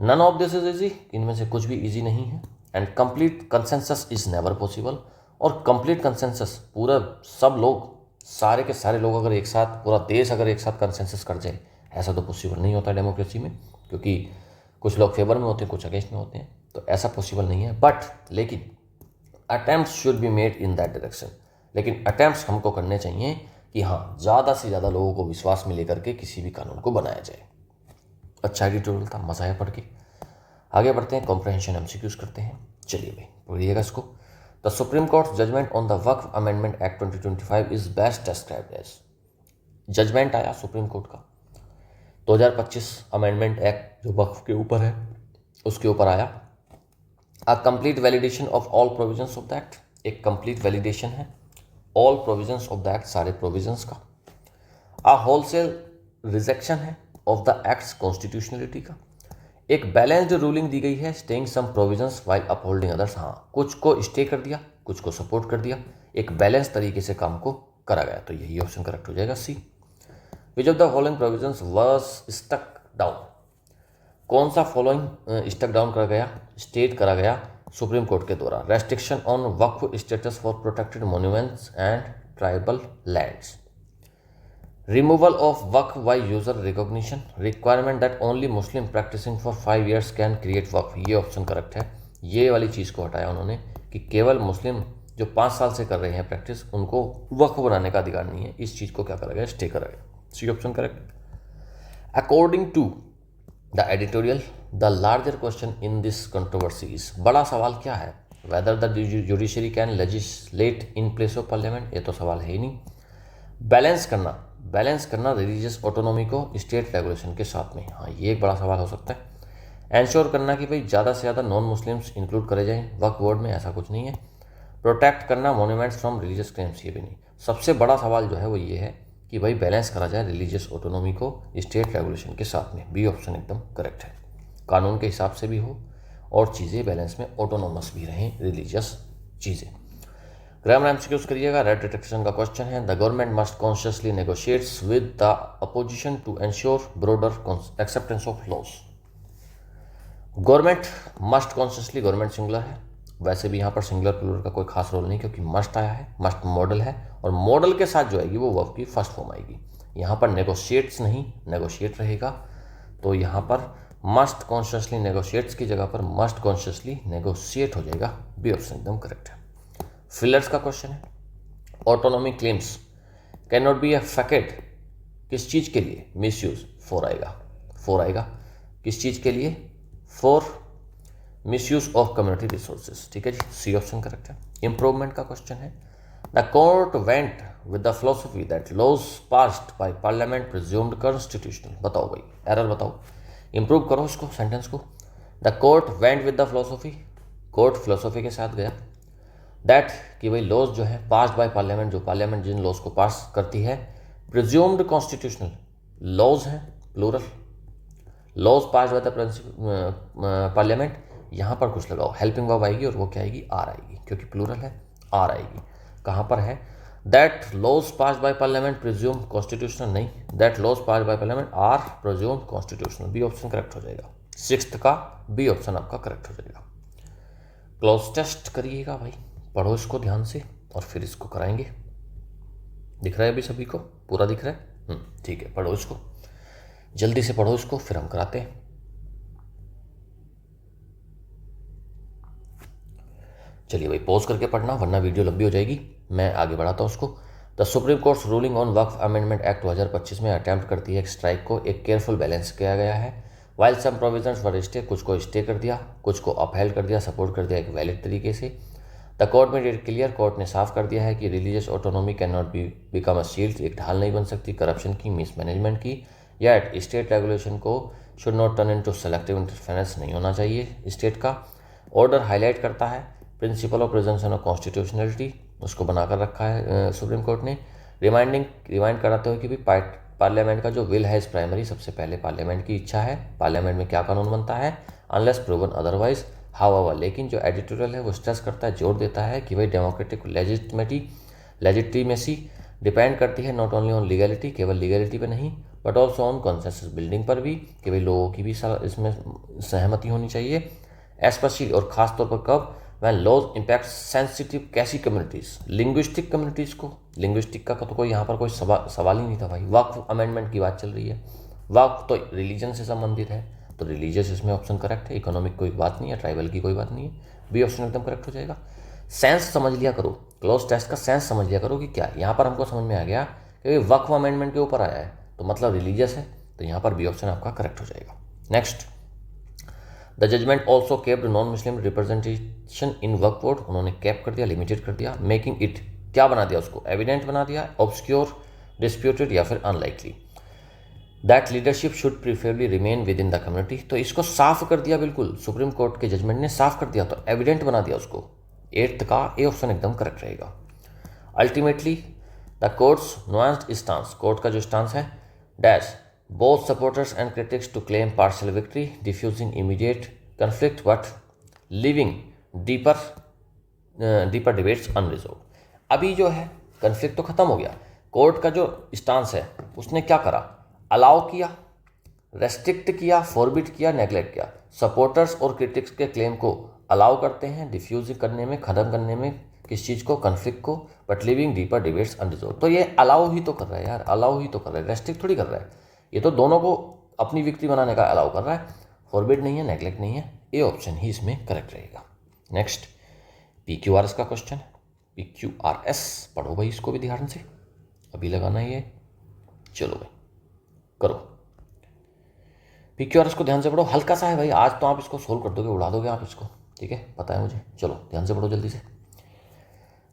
None of this is easy, इनमें से कुछ भी ईजी नहीं है. And complete consensus is never possible. और कंप्लीट कंसेंसस, पूरा सब लोग, सारे के सारे लोग अगर एक साथ, पूरा देश अगर एक साथ कंसेंसस कर जाए, ऐसा तो पॉसिबल नहीं होता डेमोक्रेसी में, क्योंकि कुछ लोग फेवर में होते हैं, कुछ अगेंस्ट में होते हैं, तो ऐसा पॉसिबल नहीं है. लेकिन attempts should be made in that direction. लेकिन अटैम्प्ट्स हमको करने चाहिए कि हाँ, ज़्यादा से ज़्यादा लोगों को विश्वास में लेकर के किसी भी कानून को बनाया जाए. अच्छा एडिटोरियल था, मज़ा आया पढ़ के. आगे बढ़ते हैं, कॉम्प्रहेंशन एमसीक्यूज करते हैं. चलिए भाई पढ़िएगा इसको. The Supreme Court's judgment on the Waqf Amendment Act 2025 is best described as. Judgment आया सुप्रीम कोर्ट का 2025 अमेंडमेंट एक्ट जो वक्फ के ऊपर है, उसके ऊपर आया। A complete validation of all provisions of the act, एक कंप्लीट वैलिडेशन है all provisions of the act, सारे प्रोविजंस का। अ होलसेल रिजेक्शन है ऑफ द एक्ट्स कॉन्स्टिट्यूशनलिटी का। एक बैलेंस्ड रूलिंग दी गई है स्टेइंग सम प्रोविजंस वाइल अपहोल्डिंग अदर्स, हाँ कुछ को स्टे कर दिया, कुछ को सपोर्ट कर दिया, एक बैलेंस तरीके से काम को करा गया, तो यही ऑप्शन करेक्ट हो जाएगा C. Which of the following provisions was struck down, कौन सा फॉलोइंग स्टक डाउन करा गया, स्टेट करा गया सुप्रीम कोर्ट के द्वारा। Restriction on Waqf status for protected monuments and tribal lands, removal of Waqf by user recognition, requirement that only Muslim practicing for 5 years can create Waqf, ये ऑप्शन करेक्ट है। ये वाली चीज़ को हटाया उन्होंने कि केवल मुस्लिम जो 5 साल से कर रहे हैं प्रैक्टिस उनको वक्फ बनाने का अधिकार नहीं है, इस चीज़ को क्या करा गया, स्टे करा गया, C option correct. According to the editorial the larger question in this controversy is, बड़ा सवाल क्या है, whether the judiciary can legislate in place of parliament, ये तो सवाल है ही नहीं। बैलेंस करना रिलीजियस ऑटोनॉमी को स्टेट रेगुलेशन के साथ में, हाँ ये एक बड़ा सवाल हो सकता है। एंश्योर करना कि भाई ज़्यादा से ज़्यादा नॉन मुस्लिम्स इंक्लूड करे जाएं वक्फ बोर्ड में, ऐसा कुछ नहीं है। प्रोटेक्ट करना मॉन्यूमेंट्स फ्रॉम रिलीजियस क्लेम्स, ये भी नहीं। सबसे बड़ा सवाल जो है वो ये है कि भाई बैलेंस करा जाए रिलीजियस ऑटोनॉमी को स्टेट रेगुलेशन के साथ में, बी ऑप्शन एकदम करेक्ट है। कानून के हिसाब से भी हो और चीज़ें बैलेंस में ऑटोनोमस भी रहें रिलीजियस चीज़ें। ग्रामर एमसीक्यूज करिएगा। रेड डिटेक्शन का क्वेश्चन है, the government must consciously negotiates with the opposition to ensure broader acceptance of laws. Government must consciously, government singular है, वैसे भी यहाँ पर सिंगुलर प्लूरल का कोई खास रोल नहीं क्योंकि मस्ट आया है, मस्ट मॉडल है और मॉडल के साथ जो आएगी वो वर्ब की फर्स्ट फॉर्म आएगी। यहाँ पर नेगोशिएट्स नहीं नेगोशिएट रहेगा, तो यहाँ पर मस्ट कॉन्शियसली नेगोशिएट्स की जगह पर मस्ट कॉन्शियसली नेगोशिएट हो जाएगा, बी ऑप्शन एकदम करेक्ट है। फिलर्स का क्वेश्चन है, autonomy claims can not be affected, किस चीज़ के लिए, मिस यूज, फोर आएगा, किस चीज़ के लिए, for misuse of community resources, ठीक है जी, सी ऑप्शन करेक्ट है। इंप्रूवमेंट का क्वेश्चन है, the court went with the philosophy that laws passed by parliament presumed constitutional, बताओ भाई एरर बताओ, इंप्रूव करो इसको सेंटेंस को। The court went with the philosophy, court philosophy के साथ गया, दैट कि भाई लॉज जो है पास्ड बाय पार्लियामेंट, जो पार्लियामेंट जिन लॉज को पास करती है, प्रिज्यूम्ड कॉन्स्टिट्यूशनल, लॉज है plural, laws passed by the parliament, यहाँ पर कुछ लगाओ, हेल्पिंग वर्ब आएगी और वो क्या आएगी, आर आएगी, क्योंकि प्लूरल है आर आएगी। कहाँ पर है, that laws passed by parliament presume constitutional, नहीं, that laws passed by parliament are presume constitutional, B option correct हो जाएगा। 6th का बी ऑप्शन आपका करेक्ट हो जाएगा। क्लॉज टेस्ट करिएगा भाई, पढ़ो इसको ध्यान से और फिर इसको कराएंगे। दिख रहा है अभी सभी को, पूरा दिख रहा है, ठीक है, पढ़ो इसको, जल्दी से पढ़ो इसको, फिर हम कराते हैं। चलिए भाई पॉज करके पढ़ना वरना वीडियो लंबी हो जाएगी, मैं आगे बढ़ाता हूँ उसको। The supreme court ruling on Waqf amendment act 2025 में अटेम्प्ट करती है एक स्ट्राइक को, एक केयरफुल बैलेंस किया गया है। वाइल सम प्रोविजंस वर स्टे, कुछ को स्टे कर दिया, कुछ को अपहेल्ड कर दिया, सपोर्ट कर दिया एक वैलिड तरीके से। द कोर्ट में डेट क्लियर, कोर्ट ने साफ कर दिया है कि religious autonomy can not be become a shield, एक ढाल नहीं बन सकती करप्शन की, मिसमैनेजमेंट की, या स्टेट रेगुलेशन को should not turn into selective interference, नहीं होना चाहिए स्टेट का। ऑर्डर हाईलाइट करता है principle of presumption of constitutionality, उसको बनाकर रखा है सुप्रीम कोर्ट ने। रिमाइंड कराते हुए कि भी पार्लियामेंट का जो विल है इस प्राइमरी, सबसे पहले पार्लियामेंट की इच्छा है, पार्लियामेंट में क्या कानून बनता है, अनलेस प्रूवन अदरवाइज। हाउएवर, लेकिन जो एडिटोरियल है वो स्ट्रेस करता है, जोर देता है कि भाई डेमोक्रेटिक लेजिटिमेसी डिपेंड करती है नॉट ओनली ऑन लीगलिटी, केवल लीगलिटी पे नहीं, but also on consensus building पर भी, कि भाई लोगों की भी इसमें सहमति होनी चाहिए। स्पेशली और ख़ास तौर पर कब, वैन लॉज इम्पैक्ट सेंसिटिव कैसी कम्युनिटीज़, लिंग्विस्टिक कम्युनिटीज़ को, लिंग्विस्टिक का तो कोई यहाँ पर कोई सवाल ही नहीं था भाई, वक्फ अमेंडमेंट की बात चल रही है, वक्फ तो रिलीजन से संबंधित है, तो रिलीजियस इसमें ऑप्शन करेक्ट है। इकोनॉमिक कोई बात नहीं है, ट्राइबल की कोई बात नहीं है, बी ऑप्शन एकदम करेक्ट हो जाएगा। सेंस समझ लिया करो, क्लोज टेस्ट का सेंस समझ लिया करो कि क्या, यहाँ पर हमको समझ में आ गया कि वक्फ अमेंडमेंट के ऊपर आया है तो मतलब रिलीजियस है, तो यहाँ पर बी ऑप्शन आपका करेक्ट हो जाएगा। Next, the judgment also capped non Muslim representation in Waqf board, उन्होंने कैप कर दिया, लिमिटेड कर दिया, मेकिंग इट क्या बना दिया उसको, एविडेंट बना दिया, ऑब्सक्योर, डिस्प्यूटेड या फिर unlikely. That leadership should preferably remain with in the community. तो इसको साफ कर दिया, बिल्कुल सुप्रीम कोर्ट के जजमेंट ने साफ कर दिया, तो एविडेंट बना दिया उसको। 8th का ए ऑप्शन एकदम करेक्ट रहेगा। Ultimately the court's nuanced stance, court का जो स्टांस है, dash both supporters and critics to claim partial victory, defusing immediate conflict but leaving deeper debates unresolved. अभी जो है कन्फ्लिक्ट तो खत्म हो गया, कोर्ट का जो स्टांस है उसने क्या करा, अलाउ किया, रेस्ट्रिक्ट किया, फॉरबिड किया, नेग्लेक्ट किया। सपोर्टर्स और क्रिटिक्स के क्लेम को अलाउ करते हैं डिफ्यूज करने में, ख़त्म करने में, किस चीज़ को, कन्फ्लिक्ट को, but leaving deeper debates unresolved. तो ये अलाउ ही तो कर रहा है यार, अलाउ ही तो कर रहा है, रेस्ट्रिक्ट थोड़ी कर रहा है। ये तो दोनों को अपनी विक्ट्री बनाने का अलाउ कर रहा है, फॉरबिड नहीं है, नेग्लेक्ट नहीं है। ए ऑप्शन ही इसमें करेक्ट रहेगा। नेक्स्ट PQRS का क्वेश्चन है। PQRS पढ़ो भाई, इसको भी ध्यान से, अभी लगाना ही है। चलो भाई करो, PQRS को ध्यान से पढ़ो, हल्का सा है भाई, आज तो आप इसको सोल्व कर दोगे, उड़ा दोगे आप इसको, ठीक है, पता है मुझे। चलो ध्यान से पढ़ो जल्दी से।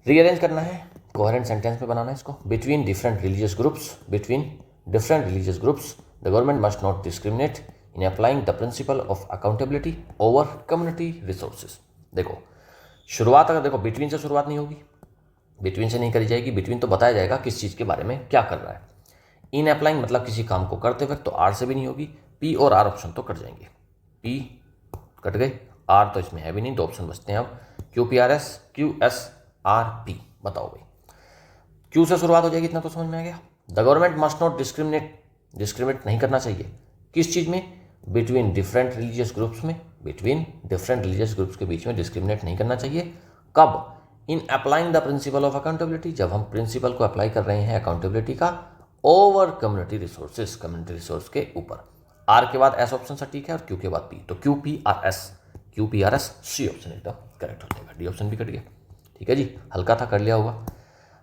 रीअरेंज करना है, कोहेरेंट सेंटेंस में बनाना है इसको। Between different religious groups, between different religious groups the government must not discriminate in applying the principle of accountability over community resources. देखो शुरुआत, अगर देखो बिटवीन से शुरुआत नहीं होगी, बिटवीन से नहीं करी जाएगी, बिटवीन तो बताया जाएगा किस चीज़ के बारे में क्या कर रहा है। इन अप्लाइंग मतलब किसी काम को करते वक्त, तो आर से भी नहीं होगी, पी और आर ऑप्शन तो कट जाएंगे, पी कट गए, आर तो इसमें है भी नहीं, दो ऑप्शन बचते हैं अब, QPRS QSRP। बताओ भाई, क्यू से शुरुआत हो जाएगी, इतना तो समझ में आ गया। The government must not discriminate नहीं करना चाहिए, किस चीज़ में, बिटवीन डिफरेंट रिलीजियस ग्रुप्स में, बिटवीन डिफरेंट रिलीजियस ग्रुप्स के बीच में डिस्क्रिमिनेट नहीं करना चाहिए। कब, in applying the principle of accountability, जब हम प्रिंसिपल को अप्लाई कर रहे हैं अकाउंटेबिलिटी का, over community resources, community resource के ऊपर। आर के बाद एस ऑप्शन सटीक है और क्यू के बाद पी, तो QPRS सी ऑप्शन एकदम करेक्ट हो जाएगा। डी ऑप्शन भी कट गया, ठीक है जी, हल्का था, कर लिया होगा।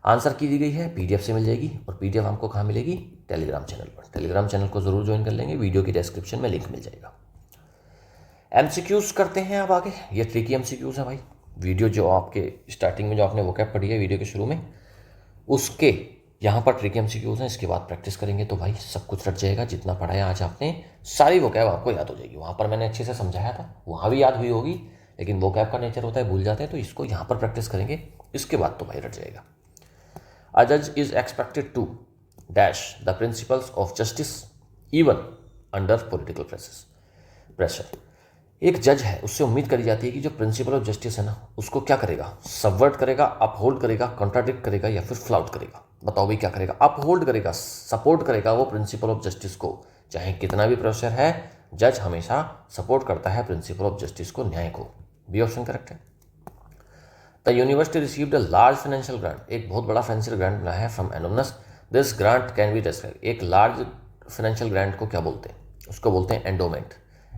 आंसर की दी गई है, PDF से मिल जाएगी, और PDF हमको कहाँ मिलेगी, टेलीग्राम चैनल पर। टेलीग्राम चैनल को जरूर ज्वाइन कर लेंगे, वीडियो की डिस्क्रिप्शन में लिंक मिल जाएगा। MCQs करते हैं अब आगे, ये ट्रिकी MCQs है भाई। वीडियो जो आपके स्टार्टिंग में जो आपने वोकैब पढ़ी है वीडियो के शुरू में, उसके यहाँ पर ट्रिकी MCQs हैं, इसके बाद प्रैक्टिस करेंगे तो भाई सब कुछ रट जाएगा। जितना पढ़ाया आज आपने, सारी वोकैब आपको याद हो जाएगी। वहाँ पर मैंने अच्छे से समझाया था, वहाँ भी याद हुई होगी, लेकिन वोकैब का नेचर होता है भूल जाते हैं, तो इसको यहाँ पर प्रैक्टिस करेंगे, इसके बाद तो भाई रट जाएगा। A judge is expected to dash the principles of justice even under political pressure। एक जज है, उससे उम्मीद करी जाती है कि जो प्रिंसिपल ऑफ जस्टिस है ना, उसको क्या करेगा, सबवर्ट करेगा, अपहोल्ड करेगा, कॉन्ट्राडिक्ट करेगा, या फिर फ्लाउट करेगा। बताओ भाई क्या करेगा, अपहोल्ड करेगा, सपोर्ट करेगा वो प्रिंसिपल ऑफ जस्टिस को, चाहे कितना भी प्रेशर है, जज हमेशा सपोर्ट करता है प्रिंसिपल ऑफ जस्टिस को, न्याय को। बी ऑप्शन करेक्ट है। The university received a large financial grant, एक बहुत बड़ा फाइनेंशियल ग्रांट मिला है from anonymous. This grant can be describe, एक लार्ज फाइनेंशियल ग्रांट को क्या बोलते हैं, उसको बोलते हैं एंडोमेंट।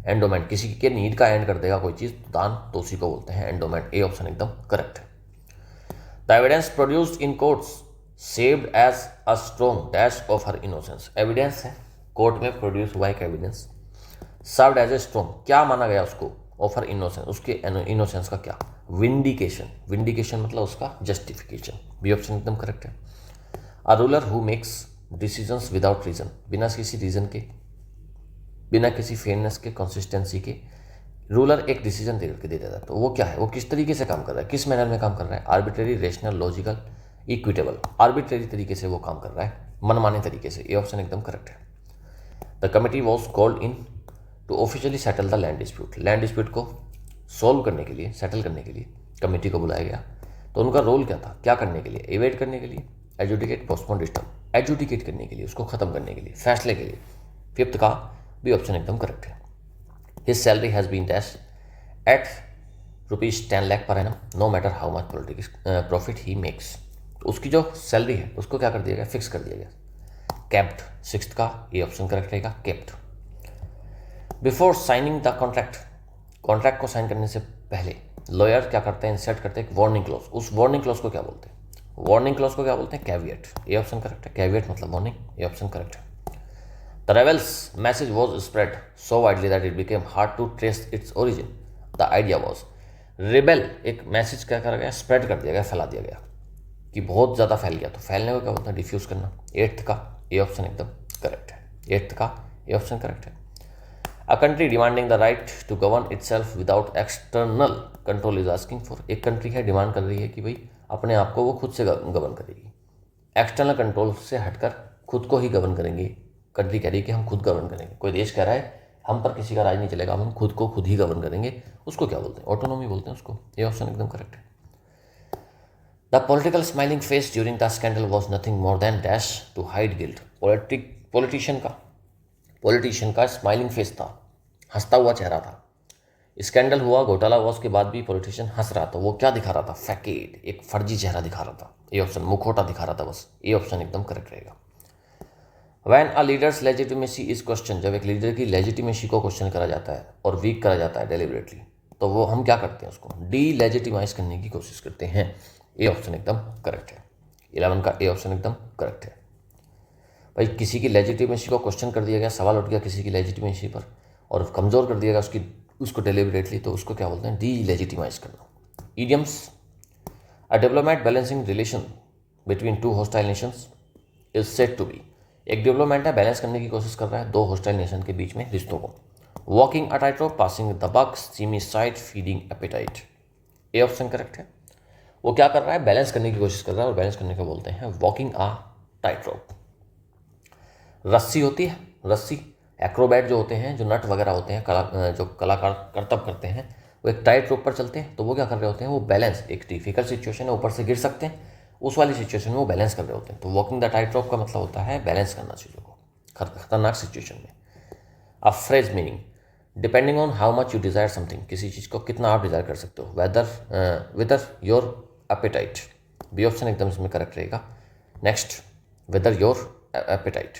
एंडोमेंट किसी के नीड का एंड कर देगा कोई चीज़, दान, तो उसी को बोलते हैं एंडोमेंट। ए ऑप्शन एकदम करेक्ट है। The evidence produced in courts served as a strong dash of her innocence. Evidence है, कोर्ट में प्रोड्यूस हुआ एक evidence, served as a strong, क्या माना गया उसको, ऑफर इनोसेंस, उसके इनोसेंस का क्या, विंडिकेशन। विंडिकेशन मतलब उसका जस्टिफिकेशन। बी ऑप्शन एकदम करेक्ट है। A ruler who makes decisions without reason, बिना किसी रीजन के, बिना किसी फेयरनेस के, कंसिस्टेंसी के, रूलर एक डिसीजन दे करके दे देता है, तो वो क्या है, वो किस तरीके से काम कर रहा है, किस मैनर में काम कर रहा है, arbitrary, rational, logical, equitable. Arbitrary तरीके से वो काम कर रहा है, मनमाने तरीके से। ये ऑप्शन एकदम करेक्ट है। The committee was called in to officially settle the land dispute. Land dispute को सॉल्व करने के लिए, सेटल करने के लिए कमेटी को बुलाया गया। तो उनका रोल क्या था, क्या करने के लिए, एवेट करने के लिए, एजुडिकेट, पोस्टपोन, डिस्टर्ब। एजुडिकेट करने के लिए, उसको खत्म करने के लिए, फैसले के लिए। फिफ्थ का भी ऑप्शन एकदम करेक्ट है। His salary has been dash at ₹10 lakh per annum, no matter how much politics profit he makes. तो उसकी जो सैलरी है उसको क्या कर दिया गया, फिक्स कर दिया गया, कैप्ड। सिक्स्थ का ये ऑप्शन करेक्ट रहेगा, capped. Before signing the contract, contract को साइन करने से पहले लॉयर क्या करते हैं, इंसर्ट करते हैं एक वार्निंग क्लॉज। उस वार्निंग क्लॉज को क्या बोलते हैं, वार्निंग क्लॉज को क्या बोलते हैं, कैविएट। ये ऑप्शन करेक्ट है, कैविएट मतलब वार्निंग। ये ऑप्शन करेक्ट है। The rebel's message was spread so widely that it became hard to trace its origin. The idea was, rebel एक मैसेज क्या करा गया, स्प्रेड कर दिया गया, फैला दिया गया, कि बहुत ज़्यादा फैल गया। तो फैलने को क्या बोलते हैं, डिफ्यूज करना। एट्थ का ये ऑप्शन एकदम करेक्ट है। एट्थ का ए ऑप्शन करेक्ट है। A country demanding the right to govern itself without external control is asking for, एक कंट्री है डिमांड कर रही है कि भाई अपने आप को वो खुद से गवर्न करेगी, एक्सटर्नल कंट्रोल से हटकर खुद को ही गवर्न करेंगे। कंट्री कह रही है कि हम खुद गवर्न करेंगे, कोई देश कह रहा है हम पर किसी का राज नहीं चलेगा, हम खुद को खुद ही गवर्न करेंगे, उसको क्या बोलते हैं? ऑटोनॉमी बोलते हैं उसको। ये ऑप्शन एकदम करेक्ट है। The political smiling face during the scandal was nothing more than dash to hide guilt, politician का स्माइलिंग फेस था, हंसता हुआ चेहरा था। स्कैंडल हुआ, घोटाला हुआ, उसके बाद भी पॉलिटिशियन हंस रहा था। वो क्या दिखा रहा था? फैकेड, एक फर्जी चेहरा दिखा रहा था। ये ऑप्शन मुखौटा दिखा रहा था बस। ये ऑप्शन एकदम करेक्ट रहेगा। When a leaders legitimacy is question, जब एक लीडर की लेजिटिमेसी को क्वेश्चन करा जाता है और वीक करा जाता है डेलिबरेटली, तो वो हम क्या करते हैं? उसको डी लेजिटिमाइज करने की कोशिश करते हैं। ये ऑप्शन एकदम करेक्ट है। 11 का ए ऑप्शन एकदम करेक्ट है। भाई किसी की लेजिटिमेसी को क्वेश्चन कर दिया गया, सवाल उठ गया किसी की लेजिटिमेसी पर और कमज़ोर कर दिया गया उसको डेलिबरेटली, तो उसको क्या बोलते हैं? डी लेजिटिमाइज करना। Idioms, a diplomat balancing relation between two hostile nations is said to be, एक डिप्लोमेट है बैलेंस करने की कोशिश कर रहा है दो हॉस्टाइल नेशन के बीच में रिश्तों को। Walking a tight rope, passing the buck, seamy side, feeding appetite. A option correct है। वो क्या कर रहा है? बैलेंस करने की कोशिश कर रहा है और बैलेंस करने को बोलते हैं वॉकिंग अ टाइट रोप। रस्सी होती है, रस्सी, एक्रोबैट जो होते हैं, जो नट वगैरह होते हैं, जो कलाकार करतब करते हैं, वो एक टाइट रोप पर चलते हैं, तो वो क्या कर रहे होते हैं? वो बैलेंस, एक डिफिकल्ट सिचुएशन है, ऊपर से गिर सकते हैं, उस वाली सिचुएशन में वो बैलेंस कर रहे होते हैं। तो वॉकिंग द टाइट रोप का मतलब होता है बैलेंस करना चीज़ों को खतरनाक सिचुएशन में। A phrase meaning, depending on how much you desire something, किसी चीज़ को कितना आप डिज़ायर कर सकते हो। Whether your appetite, B option एकदम इसमें करेक्ट रहेगा। Next, whether your appetite.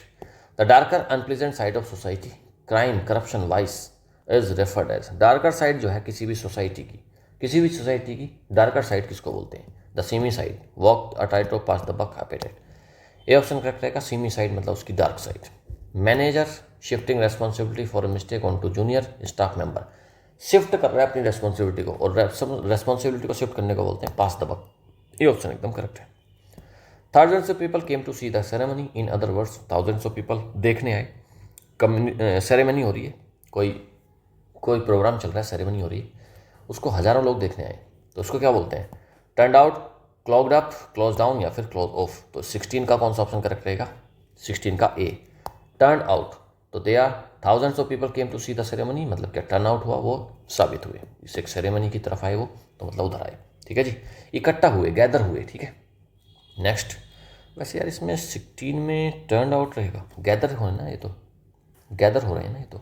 The darker unpleasant side of society, crime, corruption, vice is referred as, darker side जो है किसी भी सोसाइटी की डार्कर साइड किसको बोलते हैं? The seamy side, walk a tight rope, pass the buck, appetite. A option correct रहेगा। सीमी साइड मतलब उसकी dark side. Manager shifting responsibility for a mistake on to junior staff member, shift कर रहा है अपनी रेस्पॉन्सिबिलिटी को, और रेस्पॉन्सिबिलिटी को शिफ्ट करने को बोलते हैं पास द बक। ये ऑप्शन एकदम करेक्ट है। Thousands of people came to see the ceremony, in other words thousands of people देखने आए। सेरेमनी हो रही है, कोई प्रोग्राम चल रहा है, सेरेमनी हो रही है, उसको हज़ारों लोग देखने आए, तो उसको क्या बोलते हैं? Turn out, clogged up, close down या फिर क्लोज ऑफ। तो 16 का कौन सा ऑप्शन करेक्ट रहेगा? 16 का ए, टर्न आउट। तो they are thousands of people came to see the ceremony, मतलब क्या टर्न आउट हुआ, वो साबित हुए, इस एक सेरेमनी की तरफ आए वो, तो मतलब उधर आए। ठीक है जी, इकट्ठा हुए, गैदर हुए। ठीक है, नेक्स्ट। वैसे यार इसमें 16 में टर्न आउट रहेगा, गैदर हो ना, ये तो गैदर हो रहे हैं ना, ये तो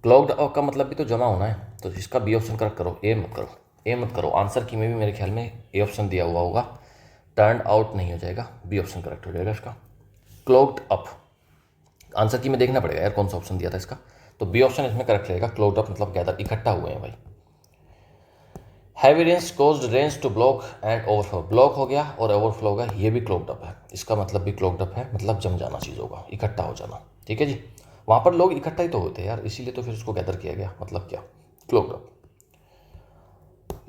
क्लॉग्ड का मतलब भी तो जमा होना है, तो इसका बी ऑप्शन करेक्ट करो, ए मत करो। आंसर की में भी मेरे ख्याल में ए ऑप्शन दिया हुआ होगा, टर्न आउट नहीं हो जाएगा, बी ऑप्शन करेक्ट हो जाएगा इसका। क्लॉग्ड अप, आंसर की में देखना पड़ेगा यार कौन सा ऑप्शन दिया था इसका, तो बी ऑप्शन इसमें करेक्ट रहेगा। क्लॉग्ड अप मतलब गैदर, इकट्ठा हुए हैं भाई। Heavy rains caused rains to block and overflow, block हो गया और ओवरफ्लो हो गया, ये भी क्लॉग्ड अप है, इसका मतलब भी क्लॉग्ड अप है, मतलब जम जाना चीज़ों का, इकट्ठा हो जाना। ठीक है जी, वहाँ पर लोग इकट्ठा ही तो होते हैं यार, इसीलिए तो फिर उसको गैदर किया गया, मतलब क्या, क्लॉग्ड अप।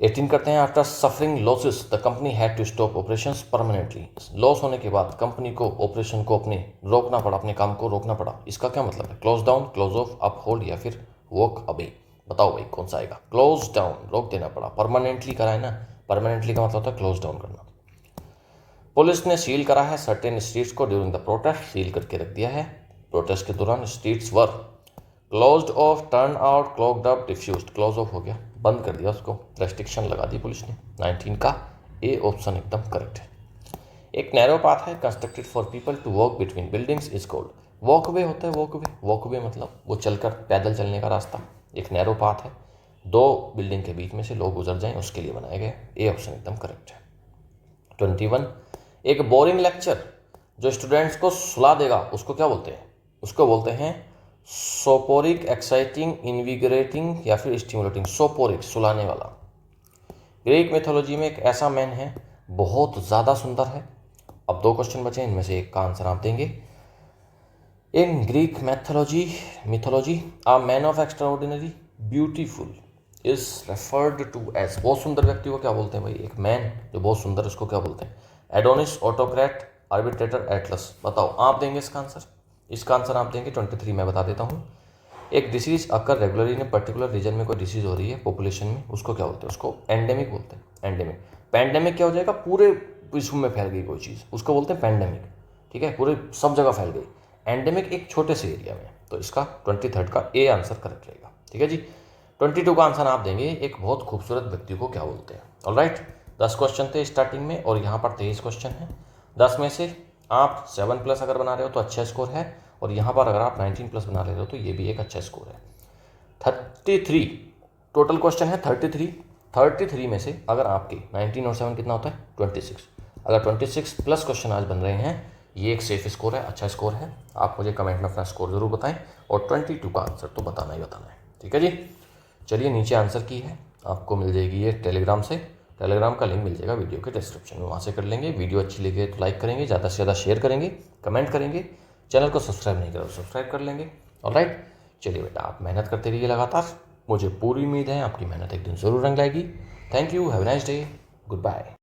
18 करते हैं। After suffering losses the company had to stop operations permanently, loss होने के बाद कंपनी को ऑपरेशन को अपने रोकना पड़ा, अपने काम को रोकना पड़ा, इसका क्या मतलब है? Close down, close of, up hold या फिर वॉक अवे। बताओ भाई कौन सा आएगा? क्लोज डाउन, रोक देना पड़ा, परमानेंटली करा है ना, परमानेंटली का मतलब होता है क्लोज डाउन करना। पुलिस ने सील करा है सर्टेन स्ट्रीट्स को ड्यूरिंग द प्रोटेस्ट, सील करके रख दिया है प्रोटेस्ट के दौरान। Streets were closed of, turn out, clogged up, diffused, close of हो गया, बंद कर दिया उसको, रेस्ट्रिक्शन लगा दी पुलिस ने। 19 का ए ऑप्शन एकदम करेक्ट है। एक नैरो पाथ है constructed for people to walk between buildings is called, walkway होता है, वॉकवे मतलब वो चलकर पैदल चलने का रास्ता, एक नैरो पाथ है, दो बिल्डिंग के बीच में से लोग गुजर जाएं उसके लिए बनाया गया। ए ऑप्शन एकदम करेक्ट है। 21, एक बोरिंग लेक्चर जो स्टूडेंट्स को सुला देगा उसको क्या बोलते हैं? उसको बोलते हैं सोपोरिक, एक्साइटिंग, इनविगरेटिंग या फिर स्टिमुलेटिंग। सोपोरिक, सुलाने वाला। ग्रीक मिथोलॉजी में एक ऐसा मैन है, बहुत ज़्यादा सुंदर है। अब 2 क्वेश्चन बचे, इनमें से एक का आंसर आप देंगे। In Greek mythology a man of extraordinary beautiful is referred to as, बहुत सुंदर व्यक्ति को क्या बोलते हैं भाई? एक मैन जो बहुत सुंदर, उसको क्या बोलते हैं? Adonis, autocrat, arbitrator Atlas. बताओ आप देंगे इसका आंसर। इसका आंसर आप देंगे 23। मैं बता देता हूँ। एक disease occur regularly in particular region में कोई डिसीज हो रही है पॉपुलेशन में, उसको क्या बोलते हैं? उसको एंडेमिक बोलते हैं। एंडेमिक। पैंडेमिक क्या हो जाएगा? पूरे विश्व में फैल गई कोई चीज़, उसको बोलते हैं पैंडेमिक। ठीक है, पूरे सब जगह फैल गई। एंडेमिक एक छोटे से एरिया में। तो इसका 23 का ए आंसर करेक्ट रहेगा। ठीक है जी। 22 का आंसर आप देंगे एक बहुत खूबसूरत व्यक्ति को क्या बोलते हैं। ऑलराइट, 10 क्वेश्चन थे स्टार्टिंग में और यहाँ पर 23 क्वेश्चन है। 10 में से आप 7+ अगर बना रहे हो तो अच्छा स्कोर है, और यहाँ पर अगर आप 19+ बना ले रहे हो तो ये भी एक अच्छा स्कोर है। 33 टोटल क्वेश्चन है। 33 में से अगर आपके 19 और 7 कितना होता है? 26। अगर 26+ क्वेश्चन आज बन रहे हैं, ये एक सेफ स्कोर है, अच्छा स्कोर है। आप मुझे कमेंट में अपना स्कोर ज़रूर बताएं, और 22 का आंसर तो बताना ही बताना है। ठीक है जी। चलिए, नीचे आंसर की है, आपको मिल जाएगी ये टेलीग्राम से। टेलीग्राम का लिंक मिल जाएगा वीडियो के डिस्क्रिप्शन में, वहाँ से कर लेंगे। वीडियो अच्छी लगे तो लाइक करेंगे, ज़्यादा से ज़्यादा शेयर करेंगे, कमेंट करेंगे। चैनल को सब्सक्राइब नहीं करो तो सब्सक्राइब कर लेंगे। ऑलराइट, चलिए बेटा, आप मेहनत करते रहिए लगातार। मुझे पूरी उम्मीद है आपकी मेहनत एक दिन ज़रूर रंग लाएगी। Thank you, have a nice day, good bye.